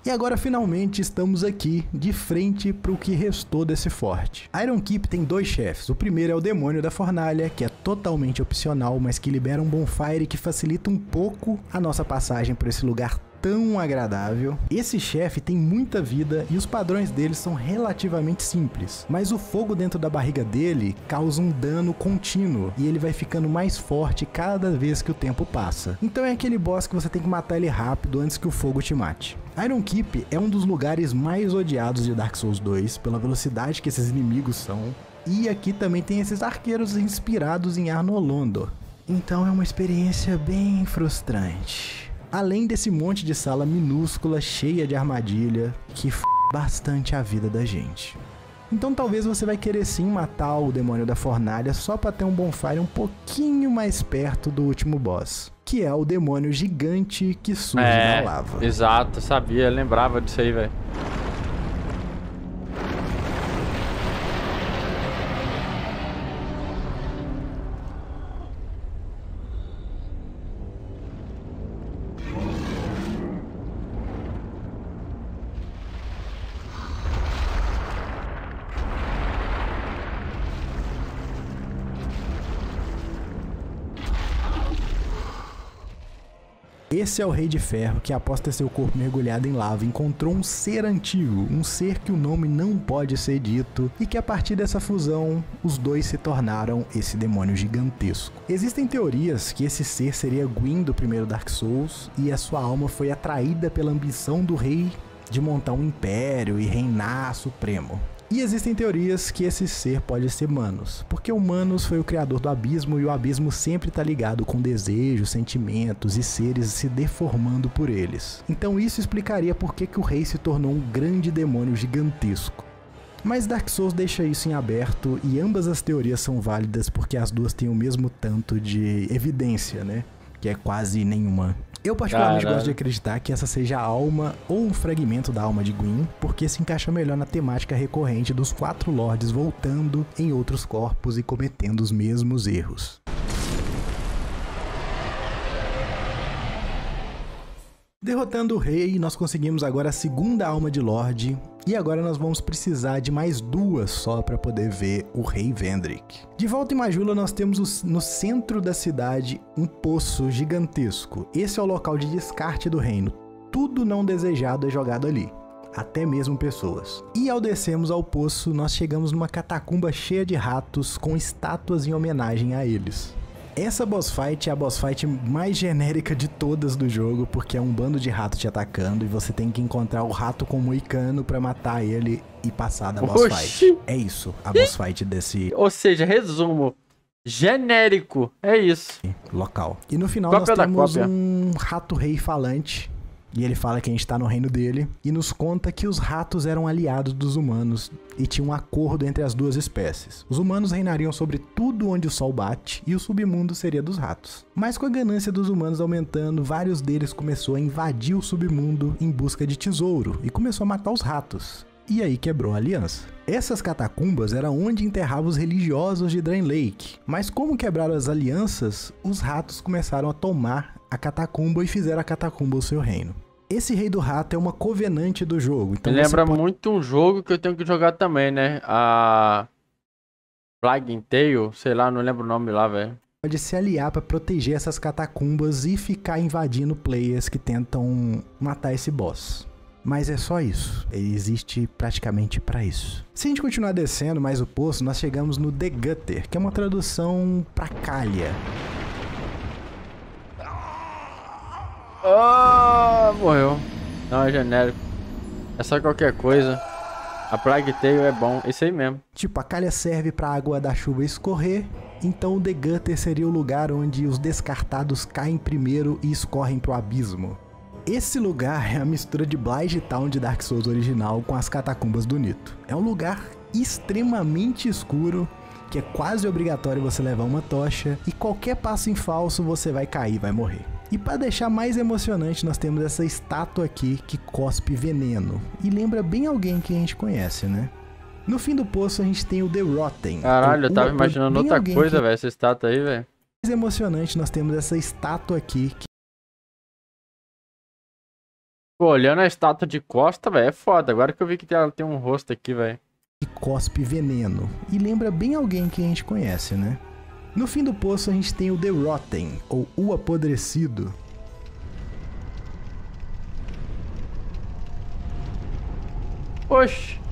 E agora finalmente estamos aqui, de frente para o que restou desse forte. Iron Keep tem 2 chefes. O primeiro é o demônio da fornalha, que é totalmente opcional, mas que libera um bonfire que facilita um pouco a nossa passagem por esse lugar tão agradável. Esse chefe tem muita vida e os padrões dele são relativamente simples, mas o fogo dentro da barriga dele causa um dano contínuo e ele vai ficando mais forte cada vez que o tempo passa. Então é aquele boss que você tem que matar ele rápido antes que o fogo te mate. Iron Keep é um dos lugares mais odiados de Dark Souls 2 pela velocidade que esses inimigos são, e aqui também tem esses arqueiros inspirados em Arno Londo. Então é uma experiência bem frustrante. Além desse monte de sala minúscula, cheia de armadilha, que f*** bastante a vida da gente. Então talvez você vai querer sim matar o demônio da fornalha só pra ter um bonfire um pouquinho mais perto do último boss, que é o demônio gigante que surge da lava. Exato, sabia, lembrava disso aí, velho. Esse é o Rei de Ferro que, após ter seu corpo mergulhado em lava, encontrou um ser antigo, um ser que o nome não pode ser dito, e que a partir dessa fusão, os dois se tornaram esse demônio gigantesco. Existem teorias que esse ser seria Gwyn do primeiro Dark Souls, e a sua alma foi atraída pela ambição do rei de montar um império e reinar supremo. E existem teorias que esse ser pode ser Manos, porque o Manos foi o criador do abismo e o abismo sempre está ligado com desejos, sentimentos e seres se deformando por eles. Então isso explicaria por que o rei se tornou um grande demônio gigantesco. Mas Dark Souls deixa isso em aberto e ambas as teorias são válidas porque as duas têm o mesmo tanto de evidência, né? Que é quase nenhuma. Eu particularmente gosto de acreditar que essa seja a alma ou um fragmento da alma de Gwyn, porque se encaixa melhor na temática recorrente dos 4 lords voltando em outros corpos e cometendo os mesmos erros. Derrotando o rei, nós conseguimos agora a segunda alma de Lorde, e agora nós vamos precisar de mais 2 só para poder ver o rei Vendrick. De volta em Majula nós temos no centro da cidade um poço gigantesco. Esse é o local de descarte do reino. Tudo não desejado é jogado ali, até mesmo pessoas. E ao descermos ao poço, nós chegamos numa catacumba cheia de ratos com estátuas em homenagem a eles. Essa boss fight é a boss fight mais genérica de todas do jogo, porque é um bando de ratos te atacando e você tem que encontrar o rato com o moicano pra matar ele e passar da boss fight. É isso, a boss fight desse... Ou seja, resumo, genérico, é isso. Local. E no final nós temos um rato rei falante, e ele fala que a gente tá no reino dele, e nos conta que os ratos eram aliados dos humanos e tinha um acordo entre as duas espécies. Os humanos reinariam sobre tudo onde o sol bate e o submundo seria dos ratos. Mas com a ganância dos humanos aumentando, vários deles começou a invadir o submundo em busca de tesouro e começou a matar os ratos. E aí quebrou a aliança. Essas catacumbas eram onde enterravam os religiosos de Drain Lake. Mas como quebraram as alianças, os ratos começaram a tomar a catacumba e fizeram a catacumba o seu reino. Esse rei do rato é uma covenante do jogo. Então lembra muito um jogo que eu tenho que jogar também, né? A Plague Tale, sei lá, não lembro o nome lá, velho. Pode se aliar pra proteger essas catacumbas e ficar invadindo players que tentam matar esse boss. Mas é só isso. Ele existe praticamente pra isso. Se a gente continuar descendo mais o poço, nós chegamos no The Gutter, que é uma tradução pra calha. Oh, morreu. Não, é genérico. É só qualquer coisa. A Plague Tale é bom, esse aí mesmo. Tipo, a calha serve pra água da chuva escorrer, então o The Gutter seria o lugar onde os descartados caem primeiro e escorrem pro abismo. Esse lugar é a mistura de Blige Town de Dark Souls original com as catacumbas do Nito. É um lugar extremamente escuro, que é quase obrigatório você levar uma tocha, e qualquer passo em falso você vai cair, vai morrer. E para deixar mais emocionante, nós temos essa estátua aqui que cospe veneno. E lembra bem alguém que a gente conhece, né? No fim do poço a gente tem o The Rotten. Caralho, eu tava imaginando outra coisa, velho, essa estátua aí, velho. Mais emocionante, nós temos essa estátua aqui. Pô, olhando a estátua de costa, velho, é foda. Agora que eu vi que ela tem um rosto aqui, velho. Que cospe veneno. E lembra bem alguém que a gente conhece, né? No fim do poço a gente tem o The Rotten, ou o Apodrecido. Oxi.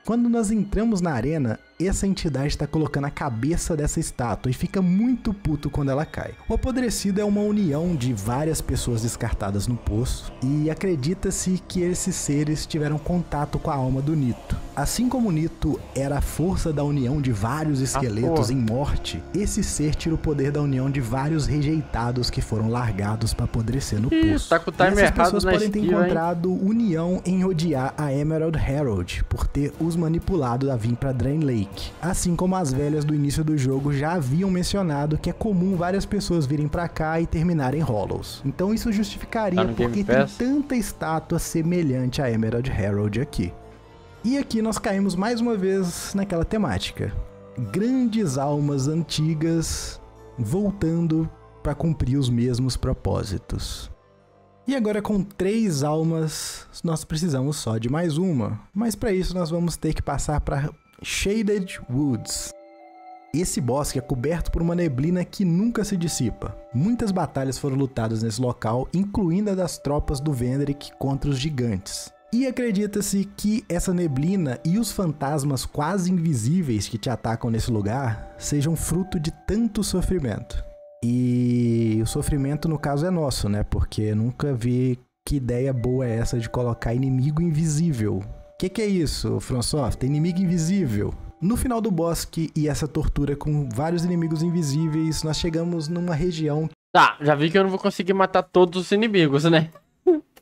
Quando nós entramos na arena, essa entidade está colocando a cabeça dessa estátua e fica muito puto quando ela cai. O Apodrecido é uma união de várias pessoas descartadas no poço e acredita-se que esses seres tiveram contato com a alma do Nito. Assim como o Nito era a força da união de vários esqueletos em morte, esse ser tira o poder da união de vários rejeitados que foram largados para apodrecer no poço. Tá com o time errado. Essas pessoas podem ter encontrado união em odiar a Emerald Herald por ter os manipulado a vir para Drain Lake. fake, assim como as velhas do início do jogo já haviam mencionado que é comum várias pessoas virem pra cá e terminarem Hollows. Então isso justificaria porque tem tanta estátua semelhante a Emerald Herald aqui. E aqui nós caímos mais uma vez naquela temática. Grandes almas antigas voltando para cumprir os mesmos propósitos. E agora com 3 almas, nós precisamos só de mais uma. Mas para isso nós vamos ter que passar para Shaded Woods. Esse bosque é coberto por uma neblina que nunca se dissipa. Muitas batalhas foram lutadas nesse local, incluindo a das tropas do Vendrick contra os gigantes. E acredita-se que essa neblina e os fantasmas quase invisíveis que te atacam nesse lugar sejam fruto de tanto sofrimento. E o sofrimento no caso é nosso, né? Porque nunca vi que ideia boa é essa de colocar inimigo invisível. Que é isso, FromSoft? Inimigo invisível. No final do bosque e essa tortura com vários inimigos invisíveis, nós chegamos numa região... Tá, já vi que eu não vou conseguir matar todos os inimigos, né?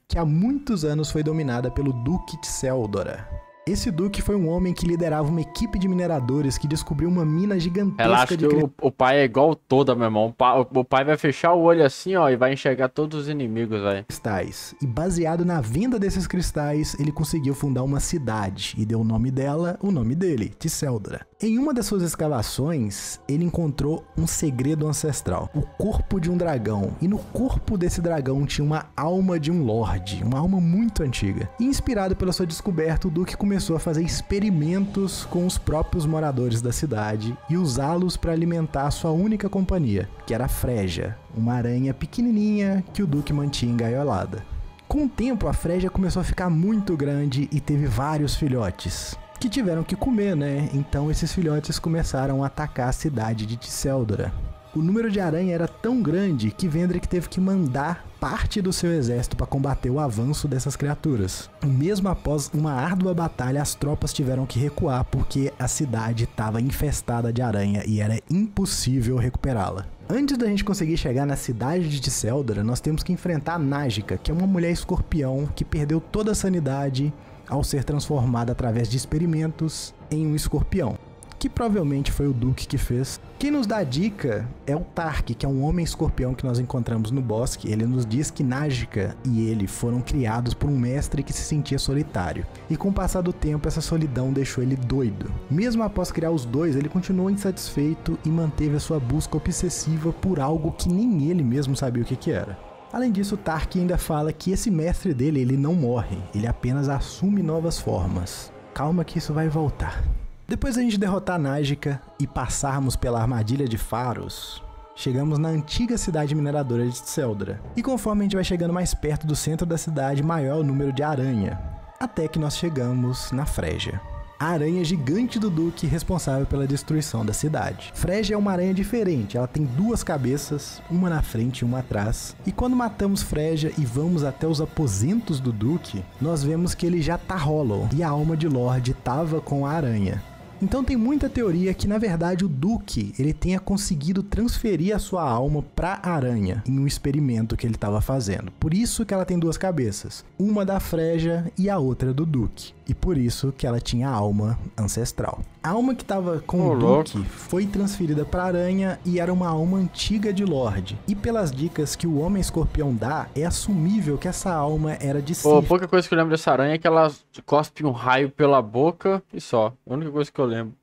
Que há muitos anos foi dominada pelo Duque Tseldora. Esse duque foi um homem que liderava uma equipe de mineradores que descobriu uma mina gigantesca. Relaxa que o pai é igual toda, meu irmão. O pai vai fechar o olho assim, ó, e vai enxergar todos os inimigos, velho. Cristais. E baseado na venda desses cristais, ele conseguiu fundar uma cidade e deu o nome dela, o nome dele, Tseldora. Em uma das suas escavações, ele encontrou um segredo ancestral, o corpo de um dragão. E no corpo desse dragão tinha uma alma de um lorde, uma alma muito antiga. E inspirado pela sua descoberta, o duque começou a fazer experimentos com os próprios moradores da cidade e usá-los para alimentar a sua única companhia, que era a Freja, uma aranha pequenininha que o duque mantinha engaiolada. Com o tempo, a Freja começou a ficar muito grande e teve vários filhotes, que tiveram que comer, né? Então esses filhotes começaram a atacar a cidade de Tseldora. O número de aranha era tão grande que Vendrick teve que mandar parte do seu exército para combater o avanço dessas criaturas. Mesmo após uma árdua batalha, as tropas tiveram que recuar porque a cidade estava infestada de aranha e era impossível recuperá-la. Antes da gente conseguir chegar na cidade de Tseldora, nós temos que enfrentar a Nágica, que é uma mulher escorpião que perdeu toda a sanidade ao ser transformada através de experimentos em um escorpião, que provavelmente foi o Duque que fez. Quem nos dá a dica é o Tark, que é um homem escorpião que nós encontramos no bosque. Ele nos diz que Nágica e ele foram criados por um mestre que se sentia solitário. E com o passar do tempo, essa solidão deixou ele doido. Mesmo após criar os dois, ele continuou insatisfeito e manteve a sua busca obsessiva por algo que nem ele mesmo sabia o que era. Além disso, Tark ainda fala que esse mestre dele, ele não morre, ele apenas assume novas formas. Calma que isso vai voltar. Depois da gente derrotar a Nágica e passarmos pela armadilha de Faros, chegamos na antiga cidade mineradora de Tseldora. E conforme a gente vai chegando mais perto do centro da cidade, maior é o número de aranha, até que nós chegamos na Freja, a aranha gigante do Duque responsável pela destruição da cidade. Freja é uma aranha diferente, ela tem 2 cabeças, uma na frente e uma atrás. E quando matamos Freja e vamos até os aposentos do Duque, nós vemos que ele já tá hollow e a alma de Lorde tava com a aranha. Então tem muita teoria que, na verdade, o Duque ele tenha conseguido transferir a sua alma para a aranha em um experimento que ele estava fazendo. Por isso que ela tem 2 cabeças, uma da Freja e a outra do Duque. E por isso que ela tinha a alma ancestral. A alma que estava com o Duque foi transferida para a aranha e era uma alma antiga de Lorde. E pelas dicas que o Homem Escorpião dá, é assumível que essa alma era de Sif. A pouca coisa que eu lembro dessa aranha é que ela cospe um raio pela boca e só. A única coisa que eu lembro.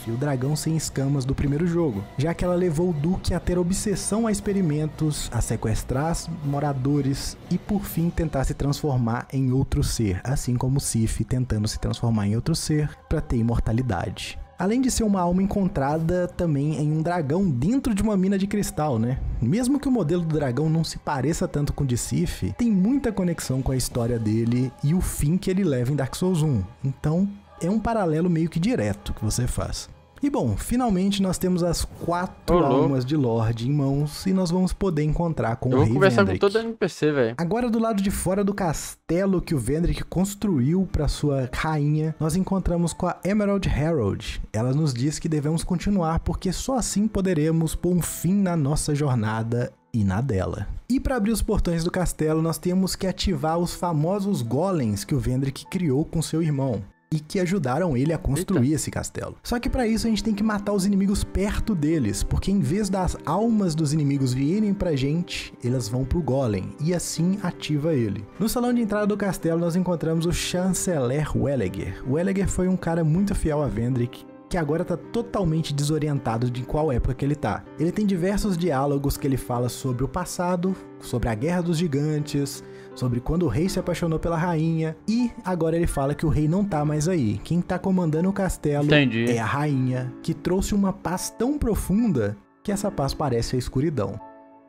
O dragão sem escamas do primeiro jogo, já que ela levou o Duque a ter obsessão a experimentos, a sequestrar moradores e por fim tentar se transformar em outro ser, assim como Sif tentando se transformar em outro ser para ter imortalidade. Além de ser uma alma encontrada também em um dragão dentro de uma mina de cristal, né? Mesmo que o modelo do dragão não se pareça tanto com o de Sif, tem muita conexão com a história dele e o fim que ele leva em Dark Souls 1. Então é um paralelo meio que direto que você faz. E bom, finalmente nós temos as 4 almas de Lorde em mãos e nós vamos poder encontrar com o Rei Vendrick. Eu vou conversar com todo NPC, velho. Agora do lado de fora do castelo que o Vendrick construiu para sua rainha, nós encontramos com a Emerald Herald. Ela nos diz que devemos continuar porque só assim poderemos pôr um fim na nossa jornada e na dela. E para abrir os portões do castelo, nós temos que ativar os famosos golems que o Vendrick criou com seu irmão. e que ajudaram ele a construir esse castelo. Só que para isso a gente tem que matar os inimigos perto deles, porque em vez das almas dos inimigos virem pra gente, elas vão pro Golem, e assim ativa ele. No salão de entrada do castelo nós encontramos o chanceler Welliger. O Welliger foi um cara muito fiel a Vendrick, que agora tá totalmente desorientado de qual época que ele tá. Ele tem diversos diálogos que ele fala sobre o passado, sobre a Guerra dos Gigantes, sobre quando o rei se apaixonou pela rainha, e agora ele fala que o rei não tá mais aí. Quem tá comandando o castelo é a rainha, que trouxe uma paz tão profunda que essa paz parece a escuridão.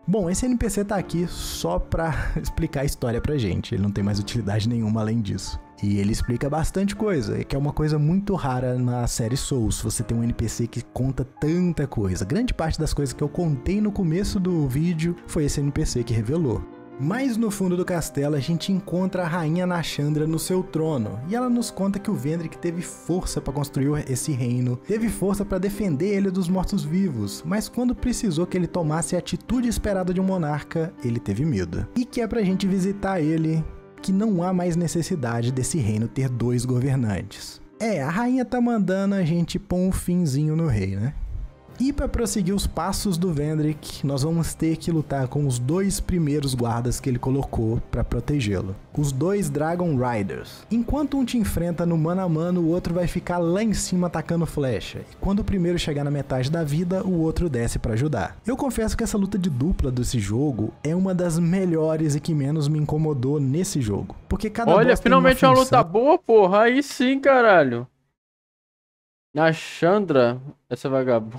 Bom, esse NPC tá aqui só pra explicar a história pra gente, ele não tem mais utilidade nenhuma além disso. E ele explica bastante coisa, que é uma coisa muito rara na série Souls, você tem um NPC que conta tanta coisa. Grande parte das coisas que eu contei no começo do vídeo foi esse NPC que revelou. Mas no fundo do castelo a gente encontra a rainha Nashandra no seu trono, e ela nos conta que o Vendrick teve força para construir esse reino, teve força para defender ele dos mortos-vivos, mas quando precisou que ele tomasse a atitude esperada de um monarca, ele teve medo. E que é pra gente visitar ele, que não há mais necessidade desse reino ter 2 governantes. A rainha tá mandando a gente pôr um finzinho no rei, né? E para prosseguir os passos do Vendrick, nós vamos ter que lutar com os 2 primeiros guardas que ele colocou para protegê-lo. Os 2 Dragon Riders. Enquanto um te enfrenta no mano a mano, o outro vai ficar lá em cima atacando flecha. E quando o primeiro chegar na metade da vida, o outro desce para ajudar. Eu confesso que essa luta de dupla desse jogo é uma das melhores e que menos me incomodou nesse jogo. Porque cada Olha, finalmente uma luta boa, porra. Aí sim, caralho. Nashandra, essa vagabunda.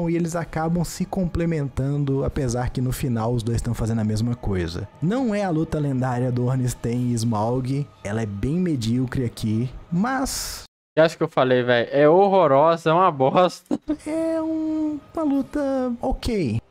E eles acabam se complementando, apesar que no final os 2 estão fazendo a mesma coisa. Não é a luta lendária do Ornstein e Smaug, ela é bem medíocre aqui, mas... O que acho que eu falei, velho? É horrorosa, é uma bosta. É uma luta ok.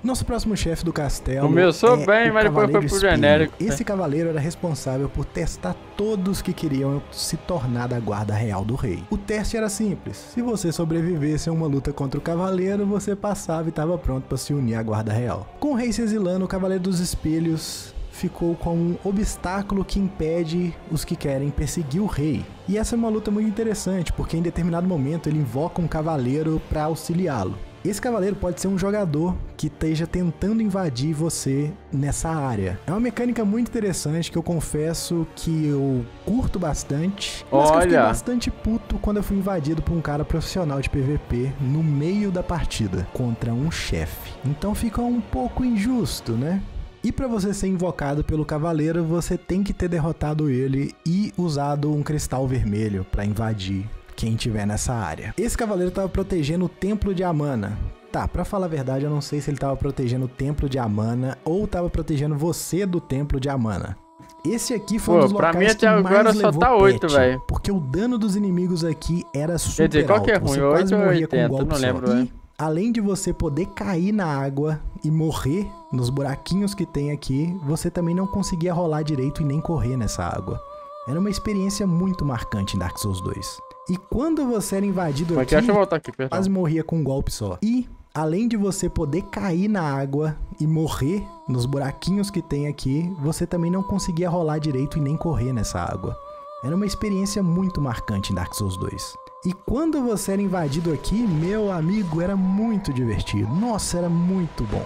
Nosso próximo chefe do castelo começou bem, mas depois foi pro genérico. Esse cavaleiro era responsável por testar todos que queriam se tornar da guarda real do rei. O teste era simples. Se você sobrevivesse a uma luta contra o cavaleiro, você passava e estava pronto para se unir à guarda real. Com o rei se exilando, o Cavaleiro dos Espelhos ficou com um obstáculo que impede os que querem perseguir o rei. E essa é uma luta muito interessante, porque em determinado momento ele invoca um cavaleiro para auxiliá-lo. Esse cavaleiro pode ser um jogador que esteja tentando invadir você nessa área. É uma mecânica muito interessante que eu confesso que eu curto bastante. Mas que eu fiquei bastante puto quando eu fui invadido por um cara profissional de PVP no meio da partida contra um chefe. Então fica um pouco injusto, né? E para você ser invocado pelo cavaleiro, você tem que ter derrotado ele e usado um cristal vermelho para invadir quem tiver nessa área. Esse cavaleiro estava protegendo o Templo de Amana. Tá, pra falar a verdade, eu não sei se ele estava protegendo o Templo de Amana ou estava protegendo você do Templo de Amana. Esse aqui foi um dos locais que mais levou só tá 8, velho. Porque o dano dos inimigos aqui era super alto. Quer dizer, qual que é ruim? Você 8 quase ou morria 80, com um golpe não lembro, só. velho. Além de você poder cair na água e morrer nos buraquinhos que tem aqui, você também não conseguia rolar direito e nem correr nessa água. Era uma experiência muito marcante em Dark Souls 2. E quando você era invadido aqui, deixa eu voltar aqui, quase morria com um golpe só. E, além de você poder cair na água e morrer nos buraquinhos que tem aqui, você também não conseguia rolar direito e nem correr nessa água. Era uma experiência muito marcante em Dark Souls 2. E quando você era invadido aqui, meu amigo, era muito divertido. Nossa, era muito bom.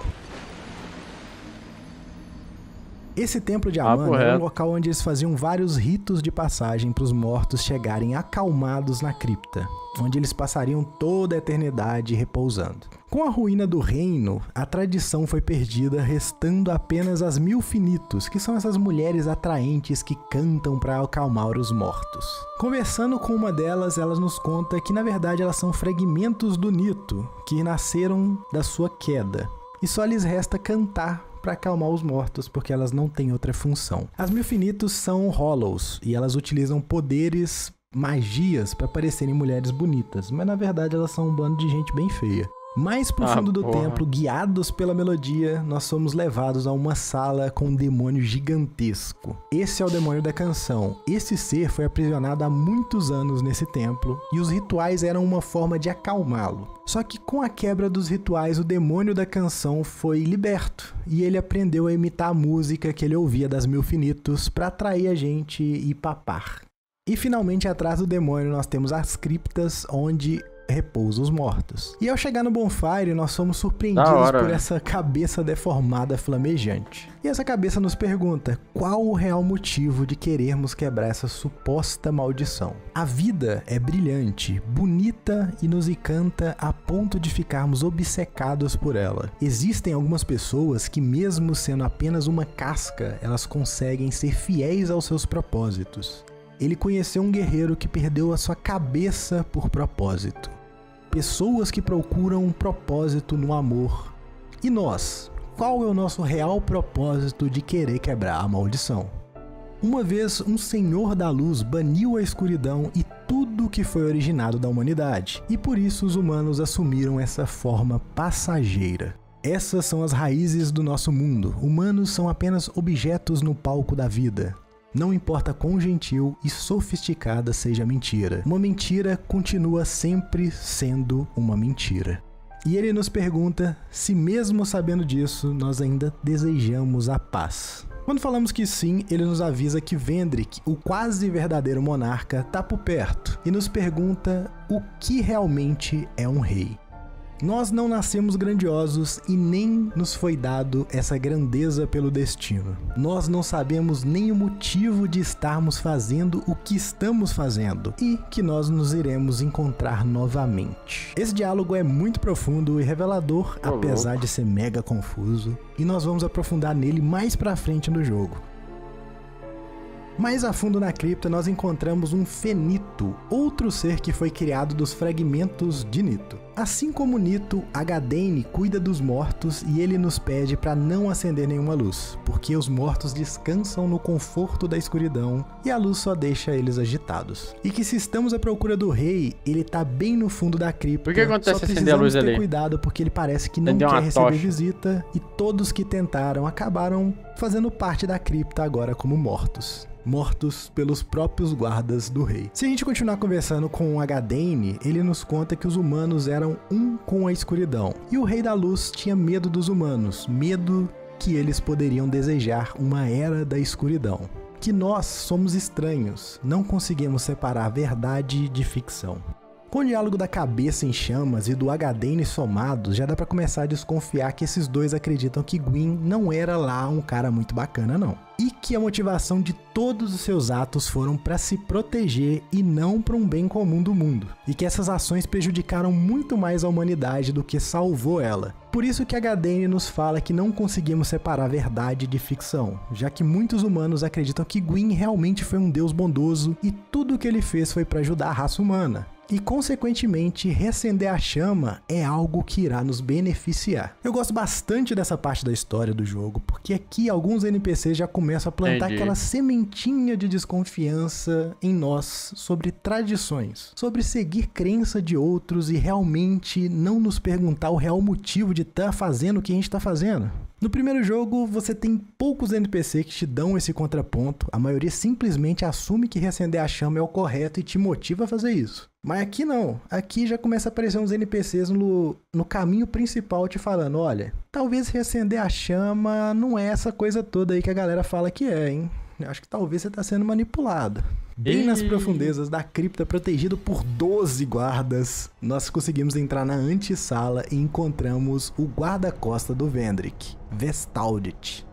Esse Templo de Amana era um local onde eles faziam vários ritos de passagem para os mortos chegarem acalmados na cripta, onde eles passariam toda a eternidade repousando. Com a ruína do reino, a tradição foi perdida, restando apenas as Milfinitos, que são essas mulheres atraentes que cantam para acalmar os mortos. Conversando com uma delas, elas nos conta que na verdade elas são fragmentos do Nito, que nasceram da sua queda, e só lhes resta cantar para acalmar os mortos, porque elas não têm outra função. As Milfinitos são Hollows, e elas utilizam poderes, magias, para parecerem mulheres bonitas, mas na verdade elas são um bando de gente bem feia. Mais pro fundo do templo, guiados pela melodia, nós somos levados a uma sala com um demônio gigantesco. Esse é o demônio da canção. Esse ser foi aprisionado há muitos anos nesse templo, e os rituais eram uma forma de acalmá-lo. Só que com a quebra dos rituais, o demônio da canção foi liberto, e ele aprendeu a imitar a música que ele ouvia das Milfinitos para atrair a gente e papar. E finalmente atrás do demônio nós temos as criptas onde repousam os mortos. E ao chegar no Bonfire nós somos surpreendidos por essa cabeça deformada flamejante. E essa cabeça nos pergunta qual o real motivo de querermos quebrar essa suposta maldição. A vida é brilhante, bonita e nos encanta a ponto de ficarmos obcecados por ela. Existem algumas pessoas que mesmo sendo apenas uma casca, elas conseguem ser fiéis aos seus propósitos. Ele conheceu um guerreiro que perdeu a sua cabeça por propósito. Pessoas que procuram um propósito no amor. E nós? Qual é o nosso real propósito de querer quebrar a maldição? Uma vez, um senhor da luz baniu a escuridão e tudo que foi originado da humanidade. E por isso os humanos assumiram essa forma passageira. Essas são as raízes do nosso mundo. Humanos são apenas objetos no palco da vida. Não importa quão gentil e sofisticada seja a mentira, uma mentira continua sempre sendo uma mentira. E ele nos pergunta se mesmo sabendo disso, nós ainda desejamos a paz. Quando falamos que sim, ele nos avisa que Vendrick, o quase verdadeiro monarca, tá por perto e nos pergunta o que realmente é um rei. Nós não nascemos grandiosos e nem nos foi dado essa grandeza pelo destino. Nós não sabemos nem o motivo de estarmos fazendo o que estamos fazendo e que nós nos iremos encontrar novamente. Esse diálogo é muito profundo e revelador, apesar de ser mega confuso, e nós vamos aprofundar nele mais pra frente no jogo. Mais a fundo na cripta nós encontramos um Fenito, outro ser que foi criado dos fragmentos de Nito. Assim como Nito, Agadeine cuida dos mortos e ele nos pede para não acender nenhuma luz, porque os mortos descansam no conforto da escuridão e a luz só deixa eles agitados. E que se estamos à procura do rei, ele tá bem no fundo da cripta. Por que acontece só acender a luz ali? Ter cuidado porque ele parece que não quer receber visita e todos que tentaram acabaram fazendo parte da cripta agora como mortos. Mortos pelos próprios guardas do rei. Se a gente continuar conversando com o Agadeine, ele nos conta que os humanos eram um com a escuridão. E o Rei da Luz tinha medo dos humanos, medo que eles poderiam desejar uma era da escuridão. Que nós somos estranhos, não conseguimos separar verdade de ficção. Com o diálogo da cabeça em chamas e do Agadeine somados, já dá pra começar a desconfiar que esses dois acreditam que Gwyn não era lá um cara muito bacana não. E que a motivação de todos os seus atos foram para se proteger e não para um bem comum do mundo. E que essas ações prejudicaram muito mais a humanidade do que salvou ela. Por isso que Agadeine nos fala que não conseguimos separar verdade de ficção, já que muitos humanos acreditam que Gwyn realmente foi um deus bondoso e tudo o que ele fez foi para ajudar a raça humana. E, consequentemente, reacender a chama é algo que irá nos beneficiar. Eu gosto bastante dessa parte da história do jogo, porque aqui alguns NPCs já começam a plantar aquela sementinha de desconfiança em nós sobre tradições, sobre seguir crença de outros e realmente não nos perguntar o real motivo de estar fazendo o que a gente está fazendo. No primeiro jogo, você tem poucos NPC que te dão esse contraponto, a maioria simplesmente assume que reacender a chama é o correto e te motiva a fazer isso. Mas aqui não, aqui já começa a aparecer uns NPCs no caminho principal te falando, olha, talvez reacender a chama não é essa coisa toda aí que a galera fala que é, hein? Eu acho que talvez você tá sendo manipulado. Bem nas profundezas da cripta, protegido por 12 guardas, nós conseguimos entrar na antessala e encontramos o guarda-costa do Vendrick, Vestaldit.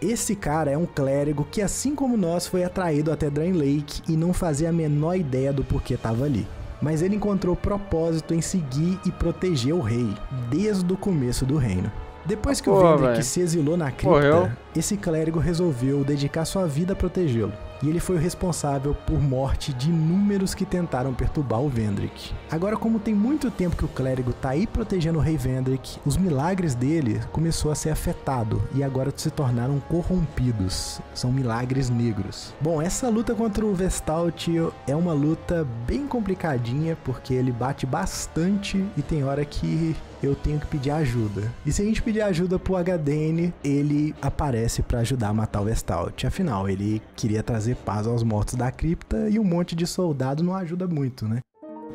Esse cara é um clérigo que, assim como nós, foi atraído até Drain Lake e não fazia a menor ideia do porquê estava ali. Mas ele encontrou propósito em seguir e proteger o rei, desde o começo do reino. Depois que o Vendrick se exilou na cripta, esse clérigo resolveu dedicar sua vida a protegê-lo. e ele foi o responsável por morte de inúmeros que tentaram perturbar o Vendrick. Agora, como tem muito tempo que o clérigo tá aí protegendo o rei Vendrick, os milagres dele começou a ser afetado e agora se tornaram corrompidos. São milagres negros. Bom, essa luta contra o Vestalt é uma luta bem complicadinha, porque ele bate bastante e tem hora que eu tenho que pedir ajuda. E se a gente pedir ajuda pro HDN, ele aparece pra ajudar a matar o Vestalt. Afinal, ele queria trazer paz aos mortos da cripta e um monte de soldado não ajuda muito, né?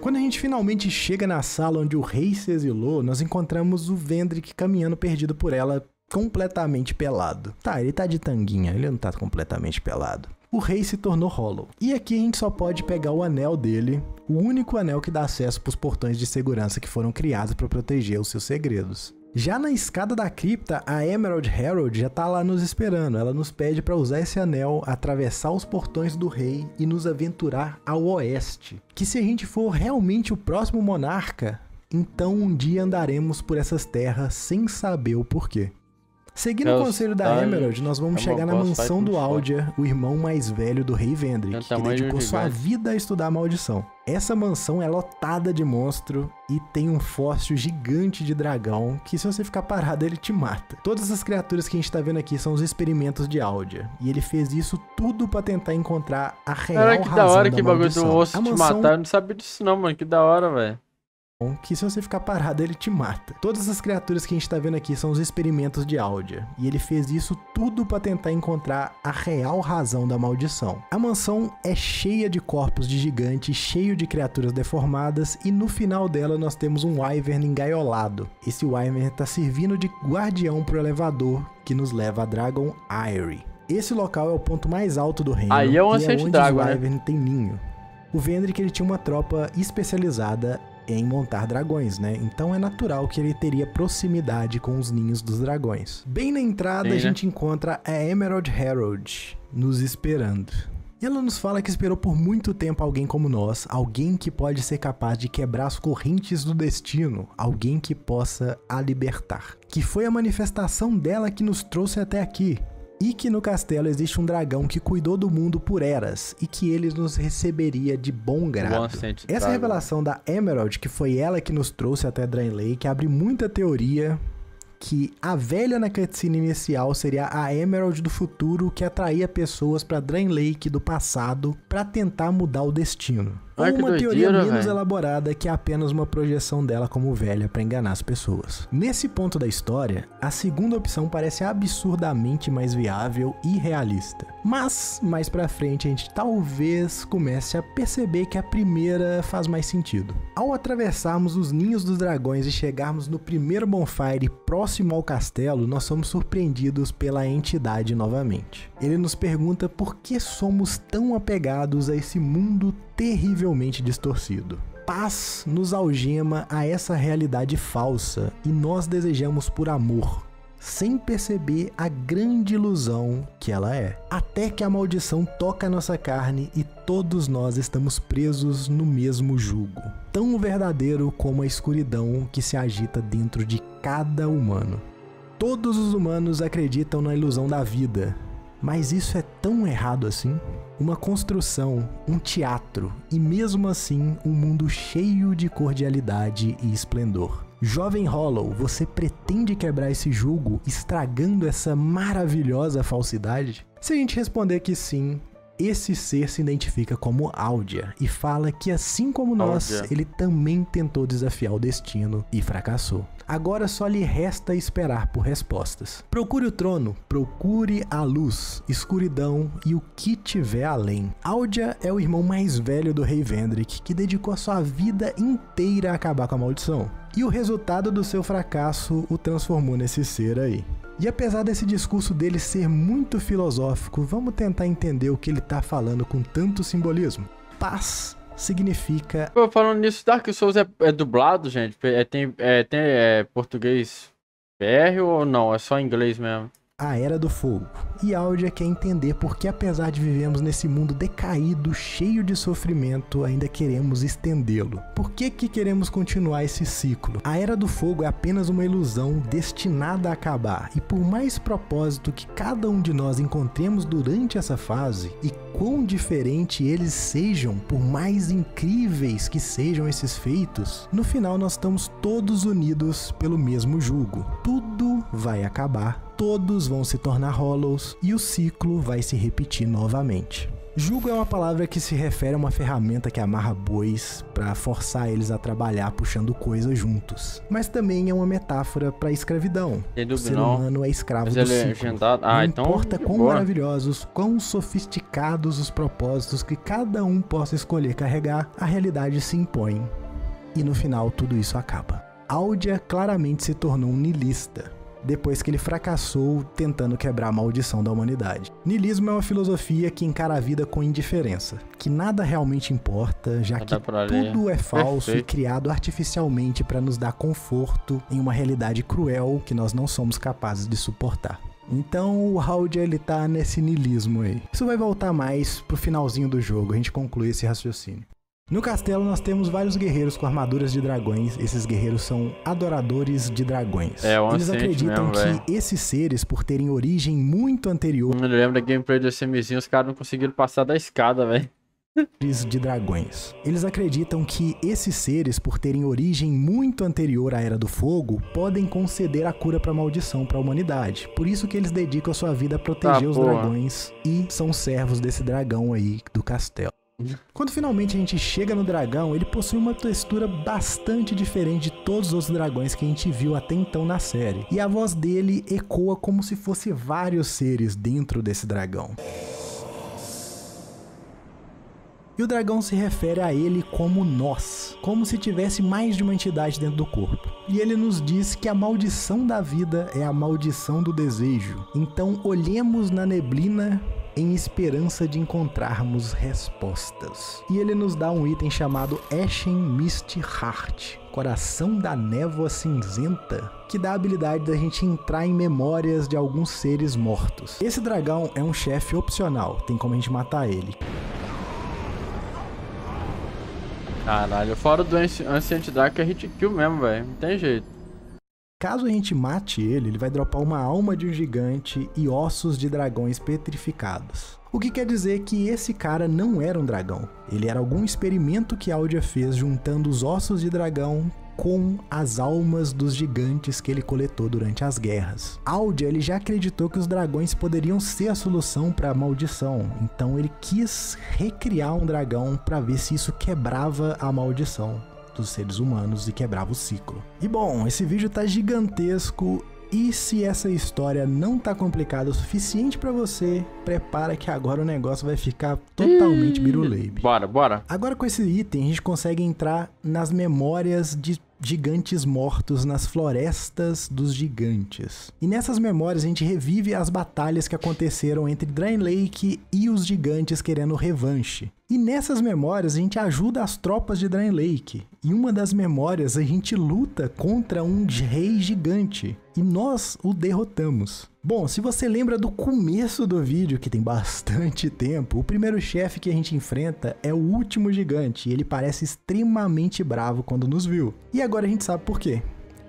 Quando a gente finalmente chega na sala onde o rei se exilou, nós encontramos o Vendrick caminhando perdido por ela, completamente pelado. Tá, ele tá de tanguinha, ele não tá completamente pelado. O rei se tornou Hollow. E aqui a gente só pode pegar o anel dele, o único anel que dá acesso para os portões de segurança que foram criados para proteger os seus segredos. Já na escada da cripta, a Emerald Herald já tá lá nos esperando. Ela nos pede para usar esse anel, atravessar os portões do rei e nos aventurar ao oeste. Que se a gente for realmente o próximo monarca, então um dia andaremos por essas terras sem saber o porquê. Seguindo o conselho da Emerald, nós vamos chegar na mansão do Aldia, o irmão mais velho do rei Vendrick, que dedicou sua vida a estudar a maldição. Essa mansão é lotada de monstro e tem um fóssil gigante de dragão que, se você ficar parado, ele te mata. Todas as criaturas que a gente tá vendo aqui são os experimentos de Aldia, e ele fez isso tudo pra tentar encontrar a real razão da maldição. Que da hora que bagulho do osso te matar, eu não sabia disso não, mano, que da hora, velho. Que se você ficar parado, ele te mata. Todas as criaturas que a gente tá vendo aqui são os experimentos de Aldia, e ele fez isso tudo pra tentar encontrar a real razão da maldição. A mansão é cheia de corpos de gigantes, cheio de criaturas deformadas, e no final dela nós temos um Wyvern engaiolado. Esse Wyvern tá servindo de guardião pro elevador que nos leva a Dragon Eyrie. Esse local é o ponto mais alto do reino, aí é um e é onde os d'água, Wyvern né? tem ninho. O Vendrick, ele tinha uma tropa especializada em montar dragões, né? Então é natural que ele teria proximidade com os ninhos dos dragões. Bem na entrada, a gente encontra a Emerald Herald nos esperando. E ela nos fala que esperou por muito tempo alguém como nós, alguém que pode ser capaz de quebrar as correntes do destino, alguém que possa a libertar. Que foi a manifestação dela que nos trouxe até aqui. E que no castelo existe um dragão que cuidou do mundo por eras e que ele nos receberia de bom grado. Essa revelação da Emerald, que foi ela que nos trouxe até Draenlake, abre muita teoria que a velha na cutscene inicial seria a Emerald do futuro que atraía pessoas para Draenlake do passado para tentar mudar o destino. Ou uma teoria menos elaborada que é apenas uma projeção dela como velha para enganar as pessoas. Nesse ponto da história, a segunda opção parece absurdamente mais viável e realista. Mas, mais pra frente, a gente talvez comece a perceber que a primeira faz mais sentido. Ao atravessarmos os ninhos dos dragões e chegarmos no primeiro bonfire próximo ao castelo, nós somos surpreendidos pela entidade novamente. Ele nos pergunta por que somos tão apegados a esse mundo terrivelmente distorcido. Paz nos algema a essa realidade falsa e nós desejamos por amor, sem perceber a grande ilusão que ela é. Até que a maldição toca a nossa carne e todos nós estamos presos no mesmo jugo, tão verdadeiro como a escuridão que se agita dentro de cada humano. Todos os humanos acreditam na ilusão da vida, mas isso é tão errado assim? Uma construção, um teatro e mesmo assim um mundo cheio de cordialidade e esplendor. Jovem Hollow, você pretende quebrar esse jugo estragando essa maravilhosa falsidade? Se a gente responder que sim, esse ser se identifica como Aldia e fala que assim como nós, ele também tentou desafiar o destino e fracassou. Agora só lhe resta esperar por respostas. Procure o trono, procure a luz, escuridão e o que tiver além. Aldia é o irmão mais velho do rei Vendrick, que dedicou a sua vida inteira a acabar com a maldição. E o resultado do seu fracasso o transformou nesse ser aí. E apesar desse discurso dele ser muito filosófico, vamos tentar entender o que ele tá falando com tanto simbolismo. Paz significa... Pô, falando nisso, Dark Souls é dublado, gente? Tem português BR ou não? É só inglês mesmo? a Era do Fogo. E Aldia quer entender por que, apesar de vivermos nesse mundo decaído, cheio de sofrimento, ainda queremos estendê-lo. Por que queremos continuar esse ciclo? A Era do Fogo é apenas uma ilusão destinada a acabar, e por mais propósito que cada um de nós encontremos durante essa fase, e quão diferente eles sejam, por mais incríveis que sejam esses feitos, no final nós estamos todos unidos pelo mesmo jugo. Tudo vai acabar. Todos vão se tornar Hollows e o ciclo vai se repetir novamente. Jugo é uma palavra que se refere a uma ferramenta que amarra bois para forçar eles a trabalhar puxando coisas juntos. Mas também é uma metáfora para escravidão. O ser humano é escravo do ciclo. Não importa quão maravilhosos, quão sofisticados os propósitos que cada um possa escolher carregar, a realidade se impõe. E no final tudo isso acaba. Aldia claramente se tornou um niilista, depois que ele fracassou tentando quebrar a maldição da humanidade. Niilismo é uma filosofia que encara a vida com indiferença, que nada realmente importa, já que tudo é falso e criado artificialmente para nos dar conforto em uma realidade cruel que nós não somos capazes de suportar. Então o Aldia, ele tá nesse niilismo aí. Isso vai voltar mais pro finalzinho do jogo, a gente conclui esse raciocínio. No castelo nós temos vários guerreiros com armaduras de dragões. Esses guerreiros são adoradores de dragões. Eles acreditam que esses seres, por terem origem muito anterior... Eu lembro da gameplay do SMzinho, os caras não conseguiram passar da escada, velho. De dragões. Eles acreditam que esses seres, por terem origem muito anterior à Era do Fogo, podem conceder a cura para a maldição para a humanidade. Por isso que eles dedicam a sua vida a proteger os dragões e são servos desse dragão aí do castelo. Quando finalmente a gente chega no dragão, ele possui uma textura bastante diferente de todos os outros dragões que a gente viu até então na série. E a voz dele ecoa como se fosse vários seres dentro desse dragão. E o dragão se refere a ele como nós, como se tivesse mais de uma entidade dentro do corpo. E ele nos diz que a maldição da vida é a maldição do desejo. Então olhemos na neblina em esperança de encontrarmos respostas. E ele nos dá um item chamado Ashen Mist Heart, coração da névoa cinzenta, que dá a habilidade da gente entrar em memórias de alguns seres mortos. Esse dragão é um chefe opcional, tem como a gente matar ele. Caralho, fora do Ancient Dark é hit kill mesmo, velho, não tem jeito. Caso a gente mate ele, ele vai dropar uma alma de um gigante e ossos de dragões petrificados. O que quer dizer que esse cara não era um dragão. Ele era algum experimento que Aldia fez juntando os ossos de dragão com as almas dos gigantes que ele coletou durante as guerras. Aldia, ele já acreditou que os dragões poderiam ser a solução para a maldição, então ele quis recriar um dragão para ver se isso quebrava a maldição dos seres humanos e quebrava o ciclo. E bom, esse vídeo tá gigantesco e se essa história não tá complicada o suficiente pra você, prepara que agora o negócio vai ficar totalmente biruleibe. Bora. Agora com esse item a gente consegue entrar nas memórias de gigantes mortos nas florestas dos gigantes. E nessas memórias a gente revive as batalhas que aconteceram entre Drangleic e os gigantes querendo revanche. E nessas memórias a gente ajuda as tropas de Drangleic. E uma das memórias a gente luta contra um rei gigante. E nós o derrotamos. Bom, se você lembra do começo do vídeo, que tem bastante tempo, o primeiro chefe que a gente enfrenta é o último gigante. E ele parece extremamente bravo quando nos viu. E agora a gente sabe por quê.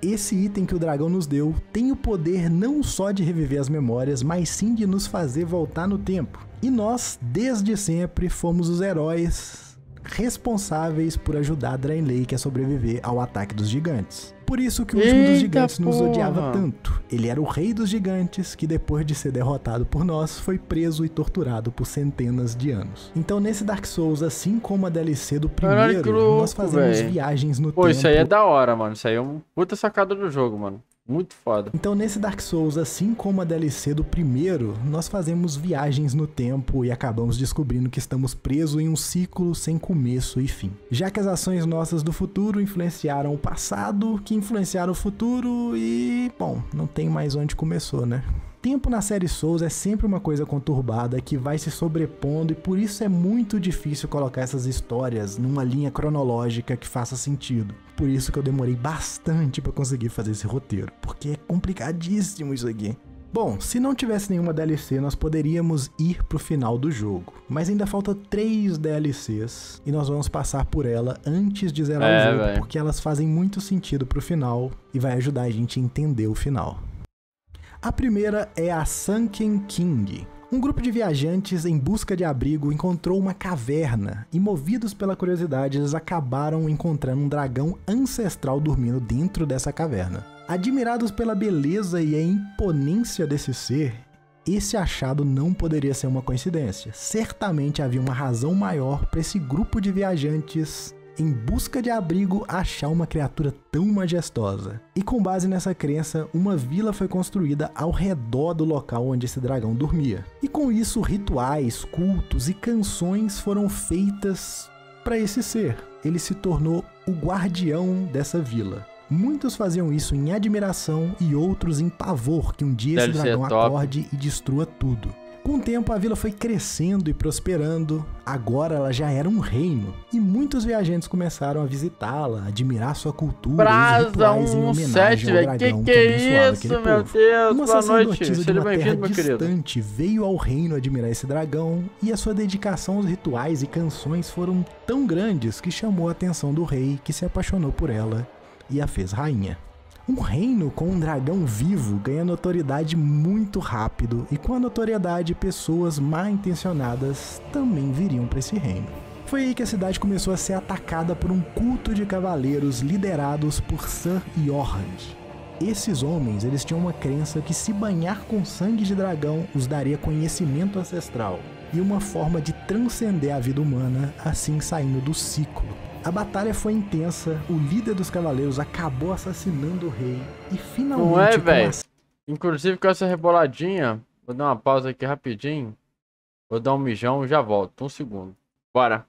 Esse item que o dragão nos deu tem o poder não só de reviver as memórias, mas sim de nos fazer voltar no tempo. E nós, desde sempre, fomos os heróis responsáveis por ajudar Drangleic a sobreviver ao ataque dos gigantes. Por isso que o último dos gigantes nos odiava tanto. Ele era o rei dos gigantes que, depois de ser derrotado por nós, foi preso e torturado por centenas de anos. Então nesse Dark Souls, assim como a DLC do primeiro, nós fazemos viagens no tempo. Pô, isso aí é da hora, mano. Isso aí é uma puta sacada do jogo, mano. Muito foda. Então nesse Dark Souls, assim como a DLC do primeiro, nós fazemos viagens no tempo e acabamos descobrindo que estamos presos em um ciclo sem começo e fim. Já que as ações nossas do futuro influenciaram o passado, que influenciaram o futuro e, bom, não tem mais onde começou, né? Tempo na série Souls é sempre uma coisa conturbada que vai se sobrepondo e por isso é muito difícil colocar essas histórias numa linha cronológica que faça sentido. Por isso que eu demorei bastante pra conseguir fazer esse roteiro, porque é complicadíssimo isso aqui. Bom, se não tivesse nenhuma DLC, nós poderíamos ir pro final do jogo. Mas ainda falta 3 DLCs e nós vamos passar por ela antes de zerar o jogo, porque elas fazem muito sentido pro final e vai ajudar a gente a entender o final. A primeira é a Sunken King. Um grupo de viajantes em busca de abrigo encontrou uma caverna e, movidos pela curiosidade, eles acabaram encontrando um dragão ancestral dormindo dentro dessa caverna. Admirados pela beleza e a imponência desse ser, esse achado não poderia ser uma coincidência. Certamente havia uma razão maior para esse grupo de viajantes em busca de abrigo achar uma criatura tão majestosa. E com base nessa crença, uma vila foi construída ao redor do local onde esse dragão dormia. E com isso, rituais, cultos e canções foram feitas para esse ser. Ele se tornou o guardião dessa vila. Muitos faziam isso em admiração e outros em pavor que um dia esse dragão acorde e destrua tudo. Com o tempo, a vila foi crescendo e prosperando, agora ela já era um reino, e muitos viajantes começaram a visitá-la, admirar sua cultura e rituais em homenagem ao dragão que abençoava aquele povo. Meu Deus, uma sacerdotisa de uma terra distante veio ao reino admirar esse dragão, e a sua dedicação aos rituais e canções foram tão grandes que chamou a atenção do rei, que se apaixonou por ela e a fez rainha. Um reino com um dragão vivo ganha notoriedade muito rápido, e com a notoriedade, pessoas mal intencionadas também viriam para esse reino. Foi aí que a cidade começou a ser atacada por um culto de cavaleiros liderados por Sir Jorg. Esses homens, eles tinham uma crença que se banhar com sangue de dragão os daria conhecimento ancestral e uma forma de transcender a vida humana, assim saindo do ciclo. A batalha foi intensa, o líder dos cavaleiros acabou assassinando o rei e finalmente... Não é, velho? Inclusive com essa reboladinha, vou dar uma pausa aqui rapidinho, vou dar um mijão e já volto, 1 segundo. Bora.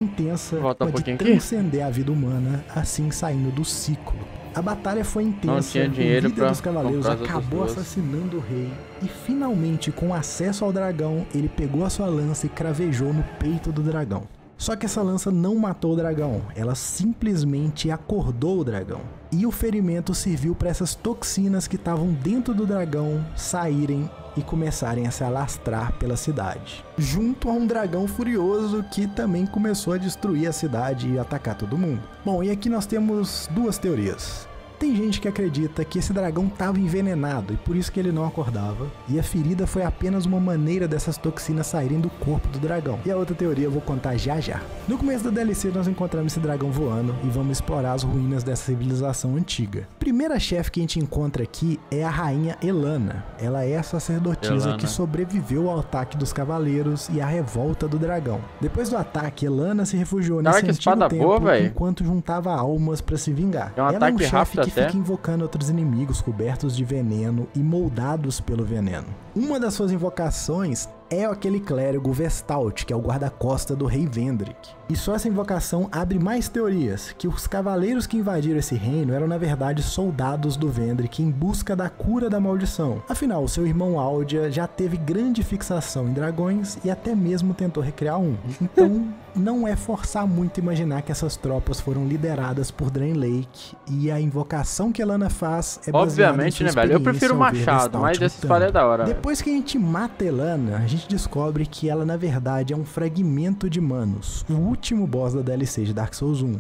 Intensa, volta um pouquinho de transcender a vida humana, assim saindo do ciclo. A batalha foi intensa, não tinha dinheiro, o líder dos cavaleiros acabou assassinando o rei e finalmente, com acesso ao dragão, ele pegou a sua lança e cravejou no peito do dragão. Só que essa lança não matou o dragão, ela simplesmente acordou o dragão. E o ferimento serviu para essas toxinas que estavam dentro do dragão saírem e começarem a se alastrar pela cidade. Junto a um dragão furioso que também começou a destruir a cidade e atacar todo mundo. Bom, e aqui nós temos 2 teorias. Tem gente que acredita que esse dragão estava envenenado e por isso que ele não acordava, e a ferida foi apenas uma maneira dessas toxinas saírem do corpo do dragão. E a outra teoria eu vou contar já já. No começo da DLC nós encontramos esse dragão voando e vamos explorar as ruínas dessa civilização antiga. A primeira chefe que a gente encontra aqui é a rainha Elana. Ela é a sacerdotisa que sobreviveu ao ataque dos cavaleiros e à revolta do dragão. Depois do ataque, Elana se refugiou nesse antigo templo enquanto juntava almas para se vingar. Ela é um chefe que fica invocando outros inimigos cobertos de veneno e moldados pelo veneno. Uma das suas invocações é aquele clérigo Vestalt, que é o guarda-costa do rei Vendrick. E só essa invocação abre mais teorias, que os cavaleiros que invadiram esse reino eram na verdade soldados do Vendrick em busca da cura da maldição. Afinal, seu irmão Aldia já teve grande fixação em dragões e até mesmo tentou recriar um. Então, não é forçar muito imaginar que essas tropas foram lideradas por Drake, e a invocação que Elana faz é baseada obviamente, né, velho? Eu prefiro o machado, mas essa história é da hora. Depois que a gente mata Elana, a gente descobre que ela na verdade é um fragmento de Manos, o último boss da DLC de Dark Souls 1.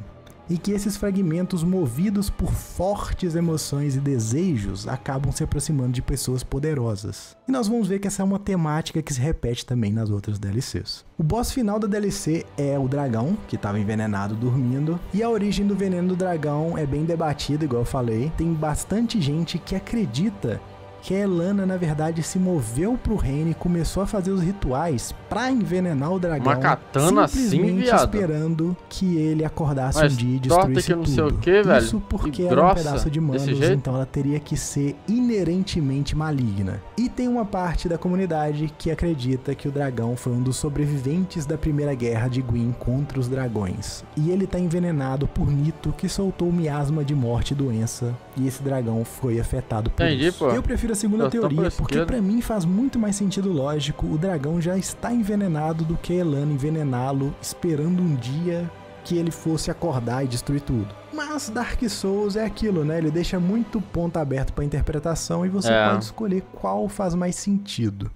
E que esses fragmentos, movidos por fortes emoções e desejos, acabam se aproximando de pessoas poderosas. E nós vamos ver que essa é uma temática que se repete também nas outras DLCs. O boss final da DLC é o dragão, que estava envenenado dormindo, e a origem do veneno do dragão é bem debatida, igual eu falei. Tem bastante gente que acredita que a Elana, na verdade, se moveu pro reino e começou a fazer os rituais pra envenenar o dragão. Uma katana assim, viado? Esperando que ele acordasse um dia e destruísse que não sei o que, velho. Isso porque ela é um pedaço de Manos, então ela teria que ser inerentemente maligna. E tem uma parte da comunidade que acredita que o dragão foi um dos sobreviventes da primeira guerra de Gwyn contra os dragões. E ele tá envenenado por Nito, que soltou um miasma de morte e doença, e esse dragão foi afetado por isso. Pô. Eu prefiro a segunda teoria, porque pra mim faz muito mais sentido lógico o dragão já está envenenado do que a Elana envenená-lo, esperando um dia que ele fosse acordar e destruir tudo. Mas Dark Souls é aquilo, né? Ele deixa muito ponto aberto para interpretação e você pode escolher qual faz mais sentido.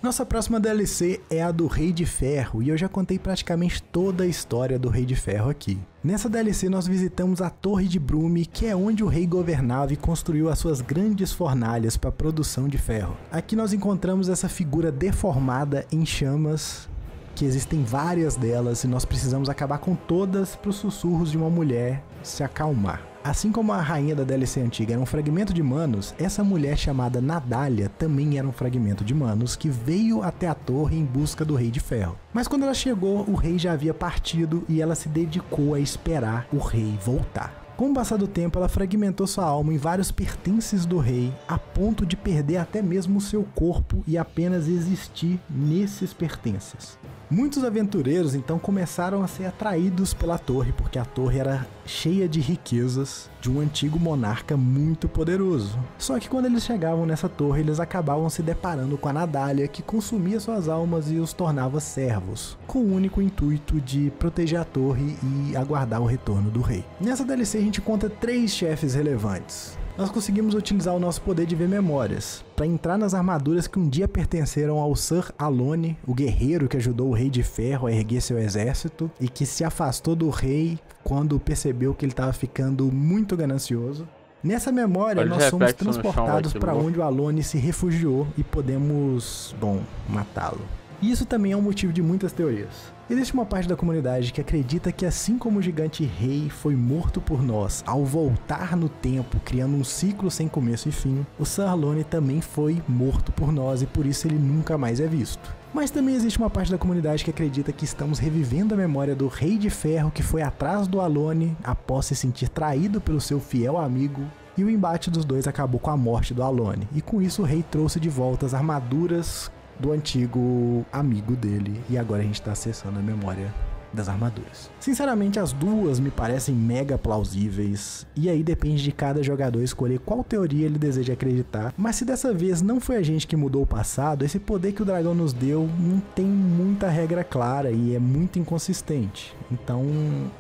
Nossa próxima DLC é a do Rei de Ferro, e eu já contei praticamente toda a história do Rei de Ferro aqui. Nessa DLC nós visitamos a Torre de Brume, que é onde o rei governava e construiu as suas grandes fornalhas para a produção de ferro. Aqui nós encontramos essa figura deformada em chamas, que existem várias delas e nós precisamos acabar com todas para os sussurros de uma mulher se acalmar. Assim como a rainha da DLC antiga era um fragmento de Manos, essa mulher chamada Nadália também era um fragmento de Manos que veio até a torre em busca do Rei de Ferro. Mas quando ela chegou, o rei já havia partido e ela se dedicou a esperar o rei voltar. Com o passar do tempo, ela fragmentou sua alma em vários pertences do rei, a ponto de perder até mesmo o seu corpo e apenas existir nesses pertences. Muitos aventureiros então começaram a ser atraídos pela torre, porque a torre era cheia de riquezas de um antigo monarca muito poderoso. Só que quando eles chegavam nessa torre, eles acabavam se deparando com a Nadália, que consumia suas almas e os tornava servos, com o único intuito de proteger a torre e aguardar o retorno do rei. Nessa DLC a gente encontra 3 chefes relevantes. Nós conseguimos utilizar o nosso poder de ver memórias para entrar nas armaduras que um dia pertenceram ao Sir Alone, o guerreiro que ajudou o Rei de Ferro a erguer seu exército e que se afastou do rei quando percebeu que ele estava ficando muito ganancioso. Nessa memória nós somos transportados para onde o Alone se refugiou e podemos, matá-lo. E isso também é um motivo de muitas teorias. Existe uma parte da comunidade que acredita que assim como o gigante rei foi morto por nós ao voltar no tempo, criando um ciclo sem começo e fim, o Sir Alone também foi morto por nós e por isso ele nunca mais é visto. Mas também existe uma parte da comunidade que acredita que estamos revivendo a memória do Rei de Ferro que foi atrás do Alone após se sentir traído pelo seu fiel amigo, e o embate dos dois acabou com a morte do Alone, e com isso o rei trouxe de volta as armaduras do antigo amigo dele, e agora a gente tá acessando a memória das armaduras. Sinceramente, as duas me parecem mega plausíveis, e aí depende de cada jogador escolher qual teoria ele deseja acreditar, mas se dessa vez não foi a gente que mudou o passado, esse poder que o dragão nos deu não tem muita regra clara e é muito inconsistente, então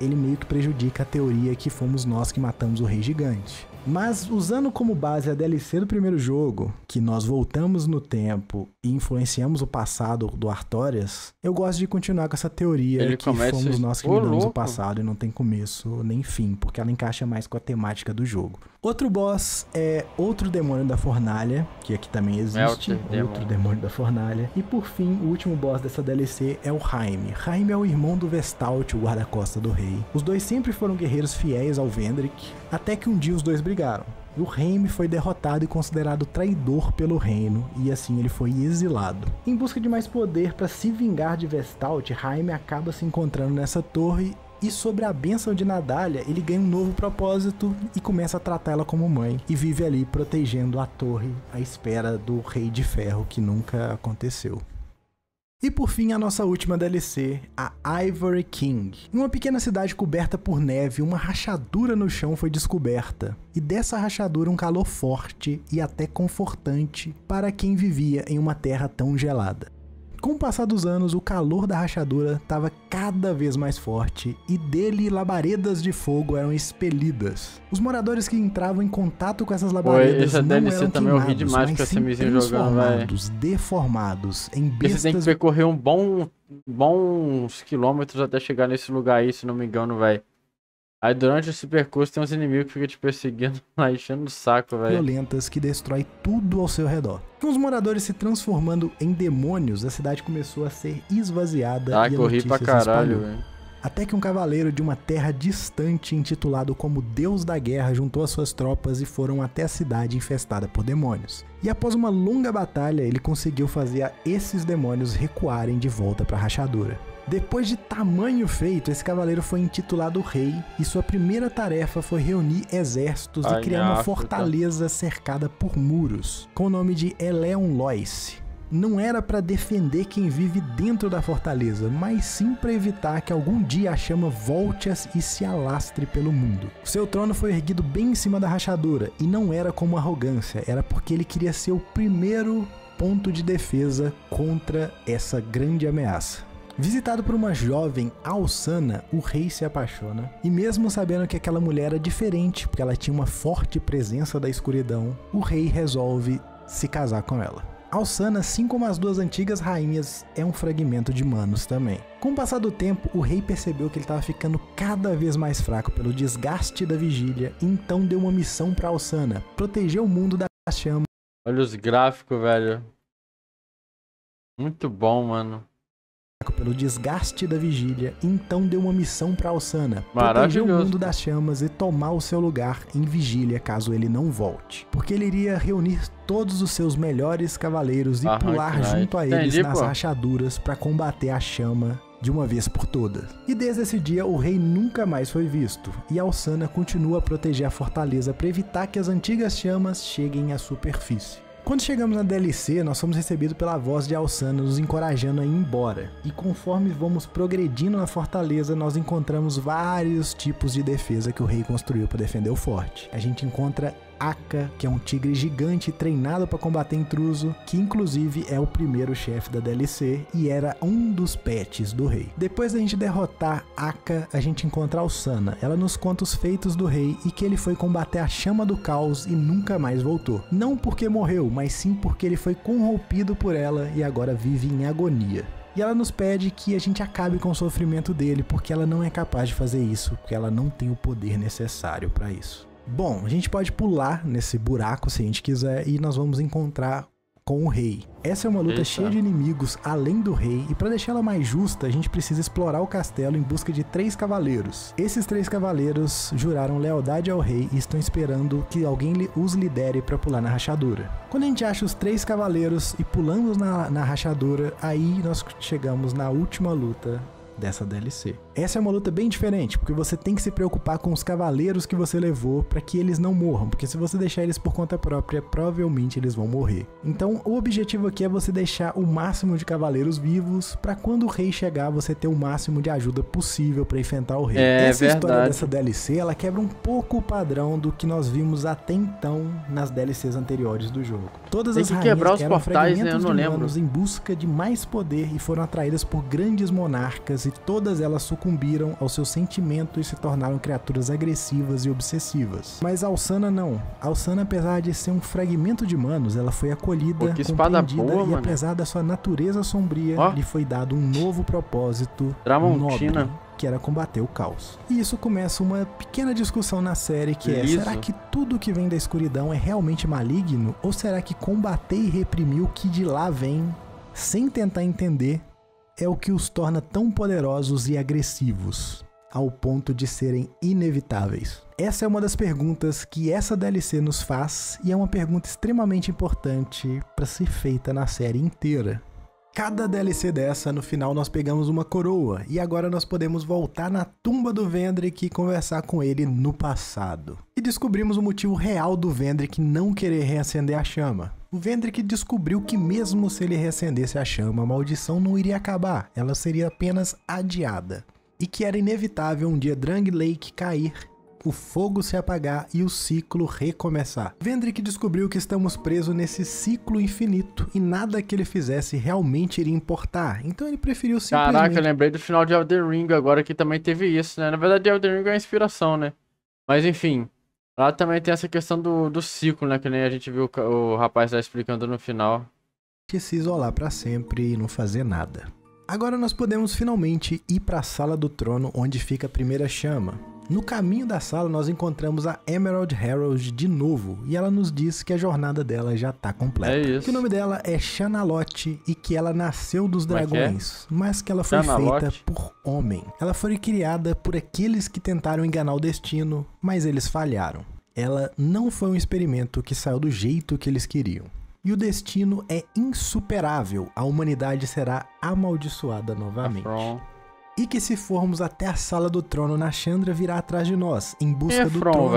ele meio que prejudica a teoria que fomos nós que matamos o rei gigante. Mas usando como base a DLC do primeiro jogo, que nós voltamos no tempo e influenciamos o passado do Artorias, eu gosto de continuar com essa teoria que fomos nós que mudamos o passado e não tem começo nem fim, porque ela encaixa mais com a temática do jogo. Outro boss é outro demônio da fornalha, que aqui também existe, outro demônio da fornalha. E por fim, o último boss dessa DLC é o Jaime. Jaime é o irmão do Vestalt, o guarda-costa do rei. Os dois sempre foram guerreiros fiéis ao Vendrick, até que um dia os dois brigaram. O Jaime foi derrotado e considerado traidor pelo reino, e assim ele foi exilado. Em busca de mais poder para se vingar de Vestalt, Jaime acaba se encontrando nessa torre, e sobre a bênção de Nadália, ele ganha um novo propósito e começa a tratar ela como mãe, e vive ali protegendo a torre à espera do Rei de Ferro, que nunca aconteceu. E por fim, a nossa última DLC, a Ivory King. Em uma pequena cidade coberta por neve, uma rachadura no chão foi descoberta. E dessa rachadura um calor forte e até confortante para quem vivia em uma terra tão gelada. Com o passar dos anos, o calor da rachadura estava cada vez mais forte e dele labaredas de fogo eram expelidas. Os moradores que entravam em contato com essas labaredas não eram queimados, mas sim transformados, deformados em bestas. Você tem que percorrer bons quilômetros até chegar nesse lugar aí, se não me engano, velho. Aí durante esse percurso tem uns inimigos que ficam te perseguindo lá, enchendo o saco, velho. Violentas que destrói tudo ao seu redor. Com os moradores se transformando em demônios, a cidade começou a ser esvaziada e a corri pra caralho, velho. Até que um cavaleiro de uma terra distante, intitulado como Deus da Guerra, juntou as suas tropas e foram até a cidade infestada por demônios. E após uma longa batalha, ele conseguiu fazer esses demônios recuarem de volta para a rachadura. Depois de tamanho feito, esse cavaleiro foi intitulado rei e sua primeira tarefa foi reunir exércitos e criar uma fortaleza cercada por muros, com o nome de Eleon Lois. Não era para defender quem vive dentro da fortaleza, mas sim para evitar que algum dia a chama volte e se alastre pelo mundo. Seu trono foi erguido bem em cima da rachadura, e não era como arrogância, era porque ele queria ser o primeiro ponto de defesa contra essa grande ameaça. Visitado por uma jovem Alsana, o rei se apaixona. E mesmo sabendo que aquela mulher era diferente, porque ela tinha uma forte presença da escuridão, o rei resolve se casar com ela. Alsana, assim como as duas antigas rainhas, é um fragmento de Manos também. Com o passar do tempo, o rei percebeu que ele estava ficando cada vez mais fraco pelo desgaste da vigília, e então deu uma missão para Alsana: proteger o mundo das chamas. Olha os gráficos, velho. Muito bom, mano. Pelo desgaste da vigília, então deu uma missão para Alsana: proteger o mundo das chamas e tomar o seu lugar em vigília caso ele não volte. Porque ele iria reunir todos os seus melhores cavaleiros e pular junto a eles nas rachaduras para combater a chama de uma vez por todas. E desde esse dia o rei nunca mais foi visto, e Alsana continua a proteger a fortaleza para evitar que as antigas chamas cheguem à superfície. Quando chegamos na DLC, nós somos recebidos pela voz de Alsana nos encorajando a ir embora. E conforme vamos progredindo na fortaleza, nós encontramos vários tipos de defesa que o rei construiu para defender o forte. A gente encontra Akka, que é um tigre gigante treinado para combater intruso, que inclusive é o primeiro chefe da DLC e era um dos pets do rei. Depois da gente derrotar Akka, a gente encontra Alsana. Ela nos conta os feitos do rei e que ele foi combater a chama do caos e nunca mais voltou. Não porque morreu, mas sim porque ele foi corrompido por ela e agora vive em agonia. E ela nos pede que a gente acabe com o sofrimento dele, porque ela não é capaz de fazer isso, porque ela não tem o poder necessário para isso. Bom, a gente pode pular nesse buraco se a gente quiser e nós vamos encontrar com o rei. Essa é uma luta cheia de inimigos além do rei, e para deixar ela mais justa, a gente precisa explorar o castelo em busca de 3 cavaleiros. Esses 3 cavaleiros juraram lealdade ao rei e estão esperando que alguém os lidere para pular na rachadura. Quando a gente acha os 3 cavaleiros e pulamos na rachadura, aí nós chegamos na última luta dessa DLC. Essa é uma luta bem diferente, porque você tem que se preocupar com os cavaleiros que você levou para que eles não morram, porque se você deixar eles por conta própria, provavelmente eles vão morrer. Então o objetivo aqui é você deixar o máximo de cavaleiros vivos para quando o rei chegar, você ter o máximo de ajuda possível para enfrentar o rei. Essa história dessa DLC, ela quebra um pouco o padrão do que nós vimos até então nas DLCs anteriores do jogo. Todas as rainhas eram fragmentos de humanos em busca de mais poder e foram atraídas por grandes monarcas, e todas elas sucumbiram ao seu sentimento e se tornaram criaturas agressivas e obsessivas. Mas Alsana não. Alsana, apesar de ser um fragmento de Manos, ela foi acolhida, compreendida, e apesar da sua natureza sombria, lhe foi dado um novo propósito nobre, que era combater o caos. E isso começa uma pequena discussão na série, que é: será que tudo que vem da escuridão é realmente maligno? Ou será que combater e reprimir o que de lá vem, sem tentar entender, é o que os torna tão poderosos e agressivos, ao ponto de serem inevitáveis? Essa é uma das perguntas que essa DLC nos faz, e é uma pergunta extremamente importante para ser feita na série inteira. Cada DLC dessa, no final nós pegamos uma coroa, e agora nós podemos voltar na tumba do Vendrick e conversar com ele no passado. E descobrimos o motivo real do Vendrick não querer reacender a chama. O Vendrick descobriu que mesmo se ele reacendesse a chama, a maldição não iria acabar, ela seria apenas adiada. E que era inevitável um dia Drang Lake cair, o fogo se apagar e o ciclo recomeçar. Vendrick descobriu que estamos presos nesse ciclo infinito e nada que ele fizesse realmente iria importar, então ele preferiu simplesmente... Caraca, eu lembrei do final de Elden Ring agora, que também teve isso, né? Na verdade, Elden Ring é uma inspiração, né? Mas enfim, lá também tem essa questão do ciclo, né? Que nem a gente viu o rapaz lá explicando no final. Se isolar pra sempre e não fazer nada. Agora nós podemos finalmente ir para a Sala do Trono, onde fica a primeira chama. No caminho da sala nós encontramos a Emerald Herald de novo, e ela nos diz que a jornada dela já tá completa. Que o nome dela é Shanalotte e que ela nasceu dos dragões, mas que ela foi feita por homem. Ela foi criada por aqueles que tentaram enganar o destino, mas eles falharam. Ela não foi um experimento que saiu do jeito que eles queriam. E o destino é insuperável, a humanidade será amaldiçoada novamente. E que se formos até a Sala do Trono, Nashandra virá atrás de nós, em busca do trono,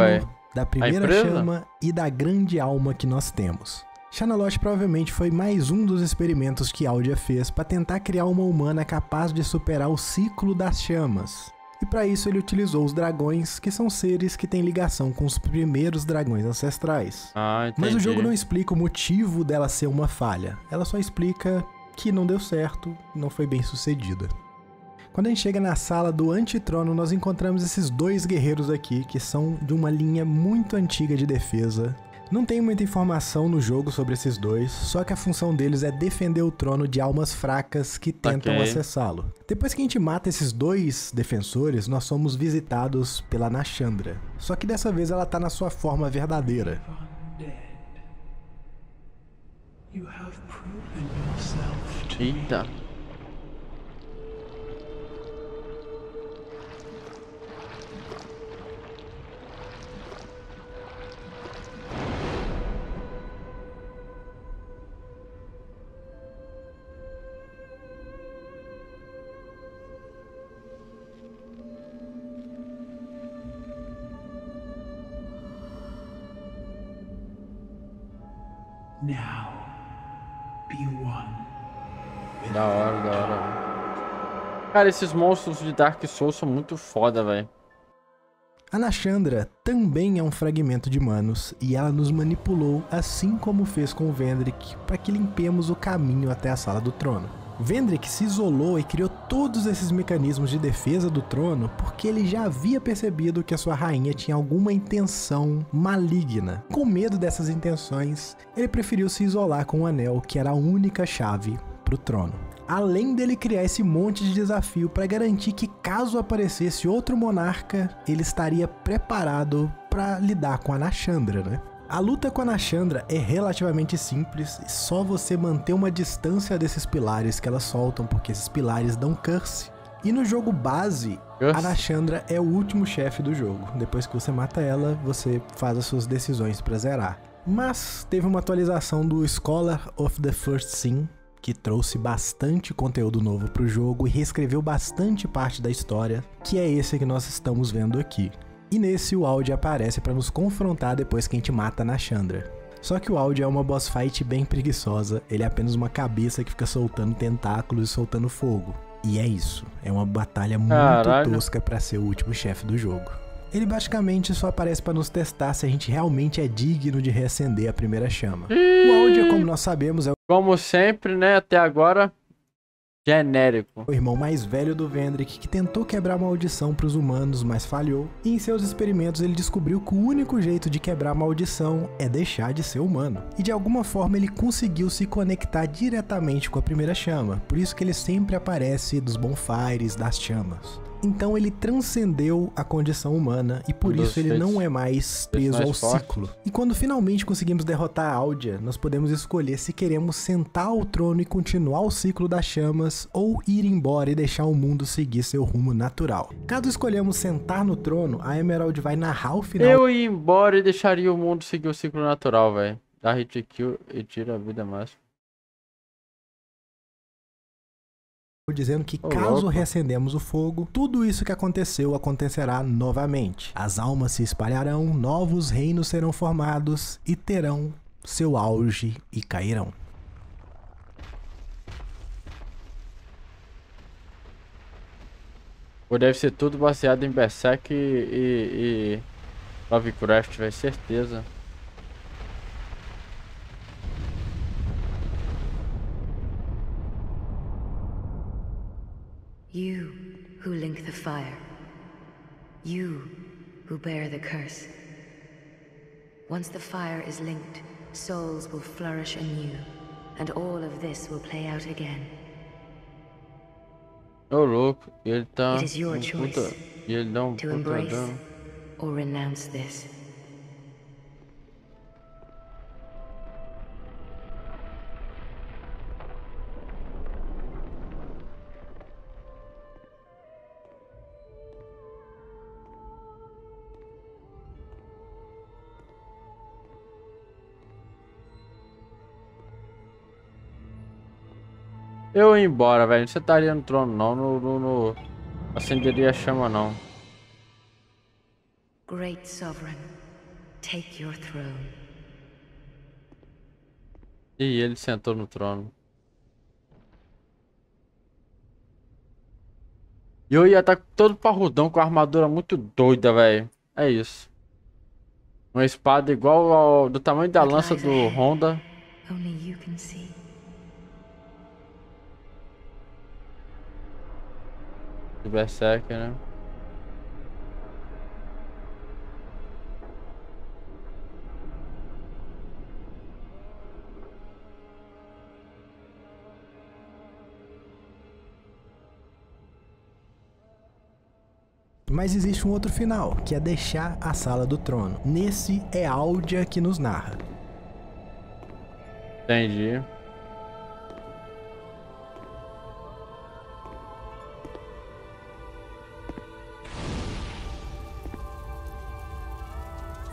da primeira chama e da grande alma que nós temos. Shanalotte provavelmente foi mais um dos experimentos que Aldia fez para tentar criar uma humana capaz de superar o ciclo das chamas. E para isso ele utilizou os dragões, que são seres que têm ligação com os primeiros dragões ancestrais. Mas o jogo não explica o motivo dela ser uma falha, ela só explica que não deu certo, não foi bem sucedida. Quando a gente chega na sala do antitrono, nós encontramos esses dois guerreiros aqui, que são de uma linha muito antiga de defesa. Não tem muita informação no jogo sobre esses dois, só que a função deles é defender o trono de almas fracas que tentam acessá-lo. Depois que a gente mata esses dois defensores, nós somos visitados pela Nashandra. Só que dessa vez ela tá na sua forma verdadeira. Eita. Now, be one. Da hora, da hora. Cara, esses monstros de Dark Souls são muito foda, velho. A Nashandra também é um fragmento de Manos e ela nos manipulou assim como fez com o Vendrick para que limpemos o caminho até a Sala do Trono. Vendrick se isolou e criou todos esses mecanismos de defesa do trono porque ele já havia percebido que a sua rainha tinha alguma intenção maligna. Com medo dessas intenções, ele preferiu se isolar com o anel, que era a única chave para o trono. Além dele criar esse monte de desafio para garantir que caso aparecesse outro monarca, ele estaria preparado para lidar com a Nashandra, né? A luta com a Nashandra é relativamente simples, só você manter uma distância desses pilares que elas soltam, porque esses pilares dão curse. E no jogo base, a Nashandra é o último chefe do jogo. Depois que você mata ela, você faz as suas decisões para zerar. Mas teve uma atualização do Scholar of the First Sin, que trouxe bastante conteúdo novo para o jogo e reescreveu bastante parte da história, que é esse que nós estamos vendo aqui. E nesse o Aldi aparece para nos confrontar depois que a gente mata a Nashandra. Só que o Aldi é uma boss fight bem preguiçosa, ele é apenas uma cabeça que fica soltando tentáculos e soltando fogo. E é isso, é uma batalha muito tosca para ser o último chefe do jogo. Ele basicamente só aparece para nos testar se a gente realmente é digno de reacender a primeira chama. O Aldi, como nós sabemos, é como sempre, né, até agora, genérico. O irmão mais velho do Vendrick que tentou quebrar a maldição para os humanos, mas falhou. E em seus experimentos ele descobriu que o único jeito de quebrar a maldição é deixar de ser humano. E de alguma forma ele conseguiu se conectar diretamente com a primeira chama. Por isso que ele sempre aparece dos bonfires, das chamas. Então ele transcendeu a condição humana e por isso ele não é mais preso ao ciclo. E quando finalmente conseguimos derrotar a Aldia, nós podemos escolher se queremos sentar ao trono e continuar o ciclo das chamas ou ir embora e deixar o mundo seguir seu rumo natural. Caso escolhamos sentar no trono, a Emerald vai narrar o final. Eu ia embora e deixaria o mundo seguir o ciclo natural, velho. Dá hit kill e tira a vida máxima. Dizendo que caso reacendemos o fogo, tudo isso que aconteceu acontecerá novamente. As almas se espalharão, novos reinos serão formados e terão seu auge e cairão. Ou deve ser tudo baseado em Berserk e Lovecraft, vai certeza. You who link the fire. You who bear the curse. Once the fire is linked, souls will flourish anew, and all of this will play out again. Ô louco, ele tá It is your choice e ele dá to embrace or renounce this. Eu ia embora, velho. Não sentaria no trono, não. No acenderia a chama, não. Great Sovereign, take your throne. E ele sentou no trono. E eu ia estar todo parrudão com a armadura muito doida, velho. É isso. Uma espada igual do tamanho da lança do Honda. Only you can see. De Berserker, né? Mas existe um outro final, que é deixar a Sala do Trono. Nesse é Áldia que nos narra. Entendi.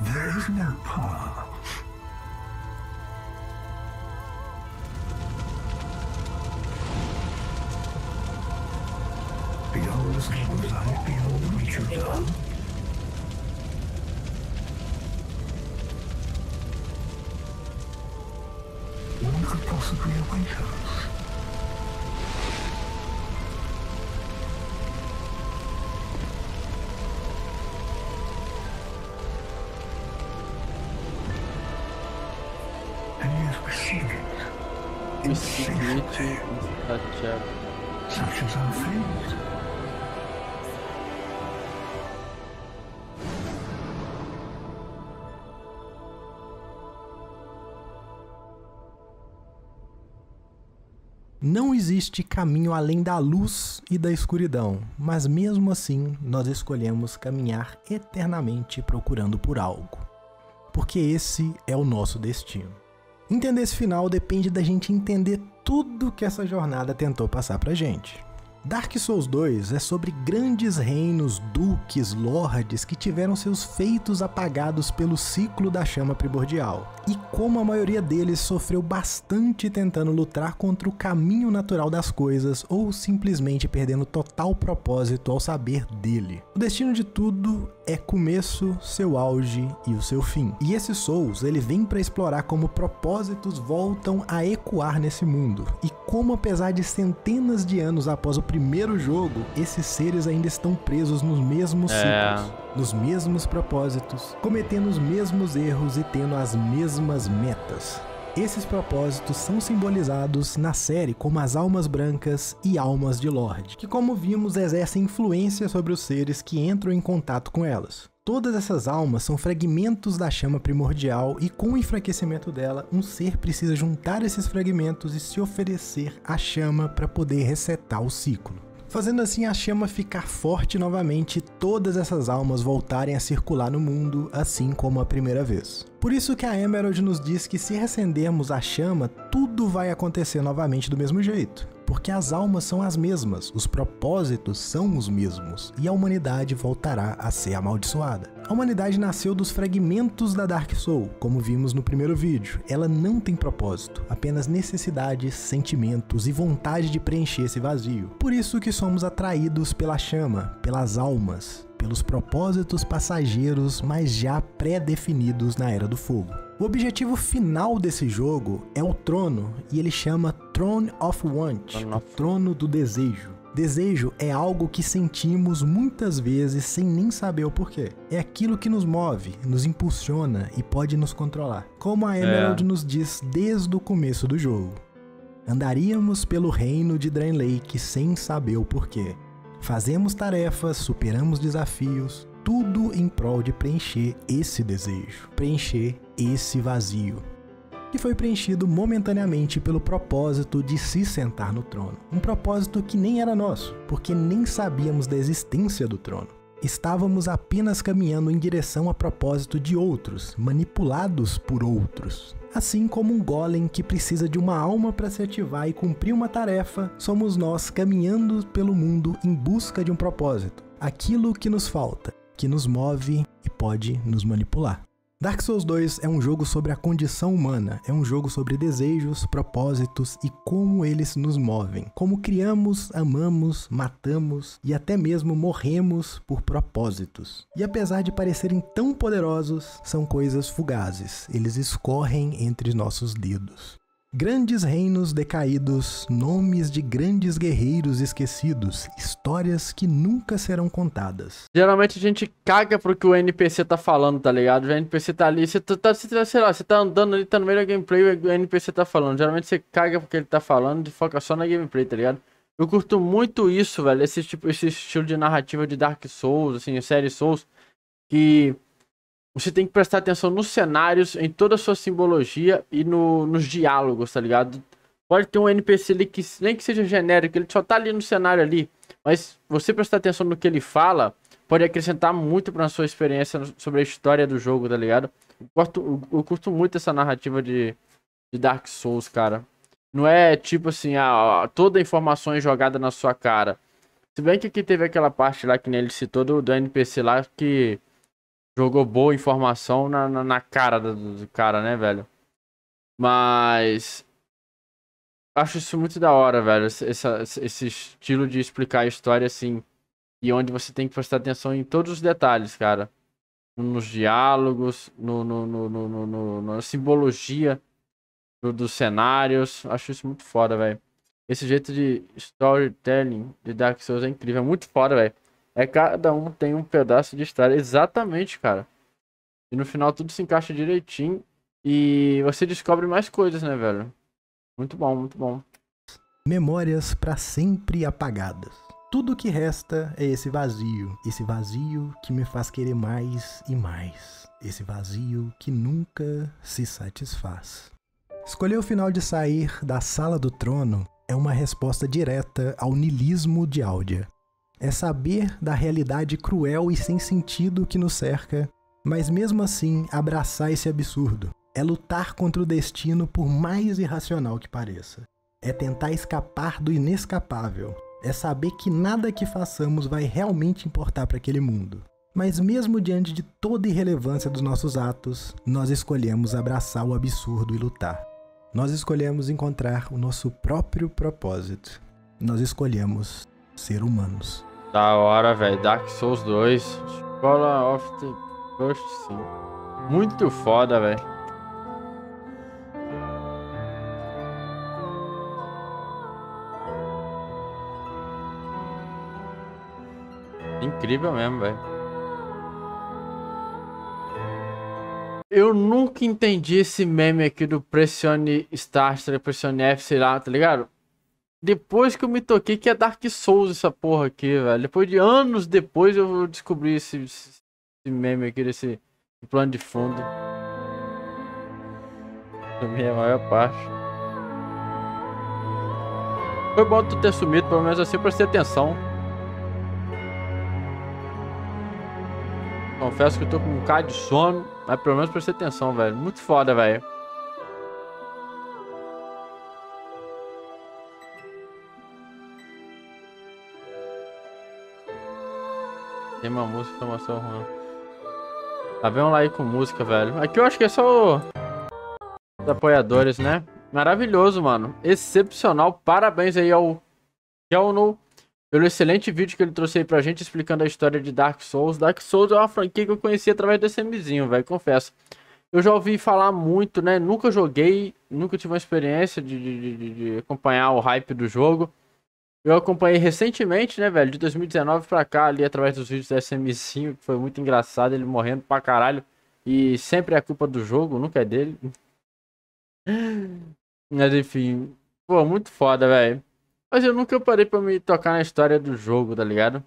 There is no path. Behold the king's life, behold what you've done. What could possibly await us? And yet we seek it. Me seguinte, Such as our fate. Não existe caminho além da luz e da escuridão, mas mesmo assim nós escolhemos caminhar eternamente procurando por algo, porque esse é o nosso destino. Entender esse final depende da gente entender tudo que essa jornada tentou passar pra gente. Dark Souls 2 é sobre grandes reinos, duques, lordes que tiveram seus feitos apagados pelo ciclo da chama primordial, e como a maioria deles sofreu bastante tentando lutar contra o caminho natural das coisas ou simplesmente perdendo total propósito ao saber dele. O destino de tudo é começo, seu auge e o seu fim. E esse Souls, ele vem para explorar como propósitos voltam a ecoar nesse mundo, e como apesar de centenas de anos após o primeiro jogo, esses seres ainda estão presos nos mesmos ciclos, nos mesmos propósitos, cometendo os mesmos erros e tendo as mesmas metas. Esses propósitos são simbolizados na série como as almas brancas e almas de Lorde, que como vimos exercem influência sobre os seres que entram em contato com elas. Todas essas almas são fragmentos da chama primordial e com o enfraquecimento dela, um ser precisa juntar esses fragmentos e se oferecer à chama para poder resetar o ciclo. Fazendo assim a chama ficar forte novamente e todas essas almas voltarem a circular no mundo, assim como a primeira vez. Por isso que a Emerald nos diz que se reacendermos a chama, tudo vai acontecer novamente do mesmo jeito. Porque as almas são as mesmas, os propósitos são os mesmos, e a humanidade voltará a ser amaldiçoada. A humanidade nasceu dos fragmentos da Dark Soul, como vimos no primeiro vídeo. Ela não tem propósito, apenas necessidades, sentimentos e vontade de preencher esse vazio. Por isso que somos atraídos pela chama, pelas almas, pelos propósitos passageiros, mas já pré-definidos na Era do Fogo. O objetivo final desse jogo é o trono, e ele chama Throne of Want, o trono do desejo. Desejo é algo que sentimos muitas vezes sem nem saber o porquê. É aquilo que nos move, nos impulsiona e pode nos controlar. Como a Emerald nos diz desde o começo do jogo. Andaríamos pelo reino de Draenlake sem saber o porquê. Fazemos tarefas, superamos desafios, tudo em prol de preencher esse desejo, preencher esse vazio, que foi preenchido momentaneamente pelo propósito de se sentar no trono. Um propósito que nem era nosso, porque nem sabíamos da existência do trono. Estávamos apenas caminhando em direção a propósito de outros, manipulados por outros. Assim como um golem que precisa de uma alma para se ativar e cumprir uma tarefa, somos nós caminhando pelo mundo em busca de um propósito. Aquilo que nos falta, que nos move e pode nos manipular. Dark Souls 2 é um jogo sobre a condição humana, é um jogo sobre desejos, propósitos e como eles nos movem. Como criamos, amamos, matamos e até mesmo morremos por propósitos. E apesar de parecerem tão poderosos, são coisas fugazes, eles escorrem entre nossos dedos. Grandes reinos decaídos, nomes de grandes guerreiros esquecidos, histórias que nunca serão contadas. Geralmente a gente caga pro que o NPC tá falando, tá ligado? O NPC tá ali, sei lá, você tá andando ali, tá no meio da gameplay, o NPC tá falando. Geralmente você caga porque ele tá falando e foca só na gameplay, tá ligado? Eu curto muito isso, velho. Esse estilo de narrativa de Dark Souls, assim, série Souls, que você tem que prestar atenção nos cenários, em toda a sua simbologia e nos diálogos, tá ligado? Pode ter um NPC ali que nem que seja genérico, ele só tá ali no cenário ali, mas você prestar atenção no que ele fala pode acrescentar muito pra sua experiência sobre a história do jogo, tá ligado? Eu curto muito essa narrativa de Dark Souls, cara. Não é tipo assim, toda a informação é jogada na sua cara. Se bem que aqui teve aquela parte lá que nem ele citou do NPC lá que jogou boa informação na cara do cara, né, velho? Mas acho isso muito da hora, velho. Esse estilo de explicar a história assim. E onde você tem que prestar atenção em todos os detalhes, cara. Nos diálogos, na simbologia dos cenários. Acho isso muito foda, velho. Esse jeito de storytelling de Dark Souls é incrível. É muito foda, velho. Cada um tem um pedaço de história. Exatamente, cara. E no final tudo se encaixa direitinho. E você descobre mais coisas, né, velho? Muito bom, muito bom. Memórias para sempre apagadas. Tudo que resta é esse vazio que me faz querer mais e mais. Esse vazio que nunca se satisfaz. Escolher o final de sair da Sala do Trono é uma resposta direta ao niilismo de Aldia. É saber da realidade cruel e sem sentido que nos cerca, mas mesmo assim abraçar esse absurdo. É lutar contra o destino por mais irracional que pareça. É tentar escapar do inescapável. É saber que nada que façamos vai realmente importar para aquele mundo. Mas mesmo diante de toda a irrelevância dos nossos atos, nós escolhemos abraçar o absurdo e lutar. Nós escolhemos encontrar o nosso próprio propósito. Nós escolhemos ser humanos. Da hora, velho. Dark Souls 2. Scholar of the First Sin. Muito foda, velho. Incrível mesmo, velho. Eu nunca entendi esse meme aqui do pressione Start, pressione F, sei lá, tá ligado? Depois que eu me toquei que é Dark Souls essa porra aqui, velho. Depois de anos depois eu descobri esse meme aqui, desse plano de fundo. Pra mim é a maior parte. Foi bom tu ter sumido, pelo menos assim eu prestei atenção. Confesso que eu tô com um cara de sono, mas pelo menos prestei atenção, velho. Muito foda, velho. Tem uma música, informação ruim. Tá vendo lá aí com música, velho. Aqui eu acho que é só os apoiadores, né? Maravilhoso, mano. Excepcional. Parabéns aí ao Kelno pelo excelente vídeo que ele trouxe aí pra gente explicando a história de Dark Souls. Dark Souls é uma franquia que eu conheci através desse MZinho, velho, confesso. Eu já ouvi falar muito, né? Nunca joguei, nunca tive uma experiência de acompanhar o hype do jogo. Eu acompanhei recentemente, né, velho, de 2019 pra cá, ali através dos vídeos do SM5, que foi muito engraçado, ele morrendo pra caralho. E sempre é culpa do jogo, nunca é dele. Mas enfim, pô, muito foda, velho. Mas eu nunca parei pra me tocar na história do jogo, tá ligado?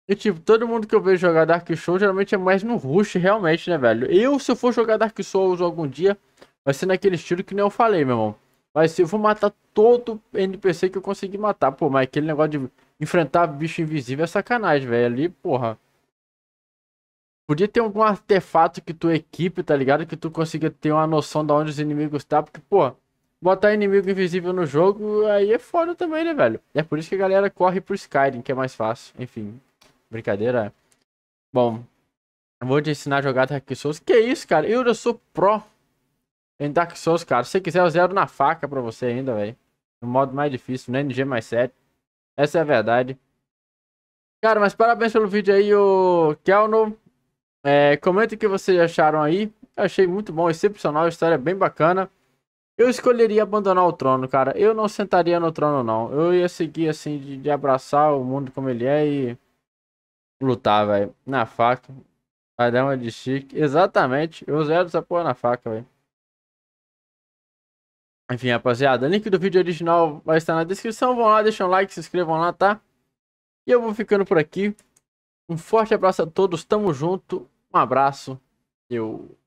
E tipo, todo mundo que eu vejo jogar Dark Souls geralmente é mais no rush, realmente, né, velho? Se eu for jogar Dark Souls algum dia, vai ser naquele estilo que nem eu falei, meu irmão. Vai ser, eu vou matar todo NPC que eu conseguir matar, pô. Mas aquele negócio de enfrentar bicho invisível é sacanagem, velho. Ali, porra. Podia ter algum artefato que tu equipe, tá ligado? Que tu consiga ter uma noção de onde os inimigos tá, porque, pô. Botar inimigo invisível no jogo, aí é foda também, né, velho? É por isso que a galera corre pro Skyrim, que é mais fácil. Enfim, brincadeira. Bom, eu vou te ensinar a jogar Dark Souls. Que isso, cara? Eu sou pro em Dark Souls, cara. Se você quiser, eu zero na faca pra você ainda, velho. No modo mais difícil, no NG mais 7. Essa é a verdade. Cara, mas parabéns pelo vídeo aí, o Kelno. Comenta o que vocês acharam aí. Eu achei muito bom, excepcional, a história é bem bacana. Eu escolheria abandonar o trono, cara. Eu não sentaria no trono, não. Eu ia seguir, assim, de abraçar o mundo como ele é e lutar, velho. Na faca. Vai dar uma de chique. Exatamente. Eu zero essa porra na faca, velho. Enfim, rapaziada, o link do vídeo original vai estar na descrição. Vão lá, deixam um like, se inscrevam lá, tá? E eu vou ficando por aqui. Um forte abraço a todos, tamo junto. Um abraço. Eu...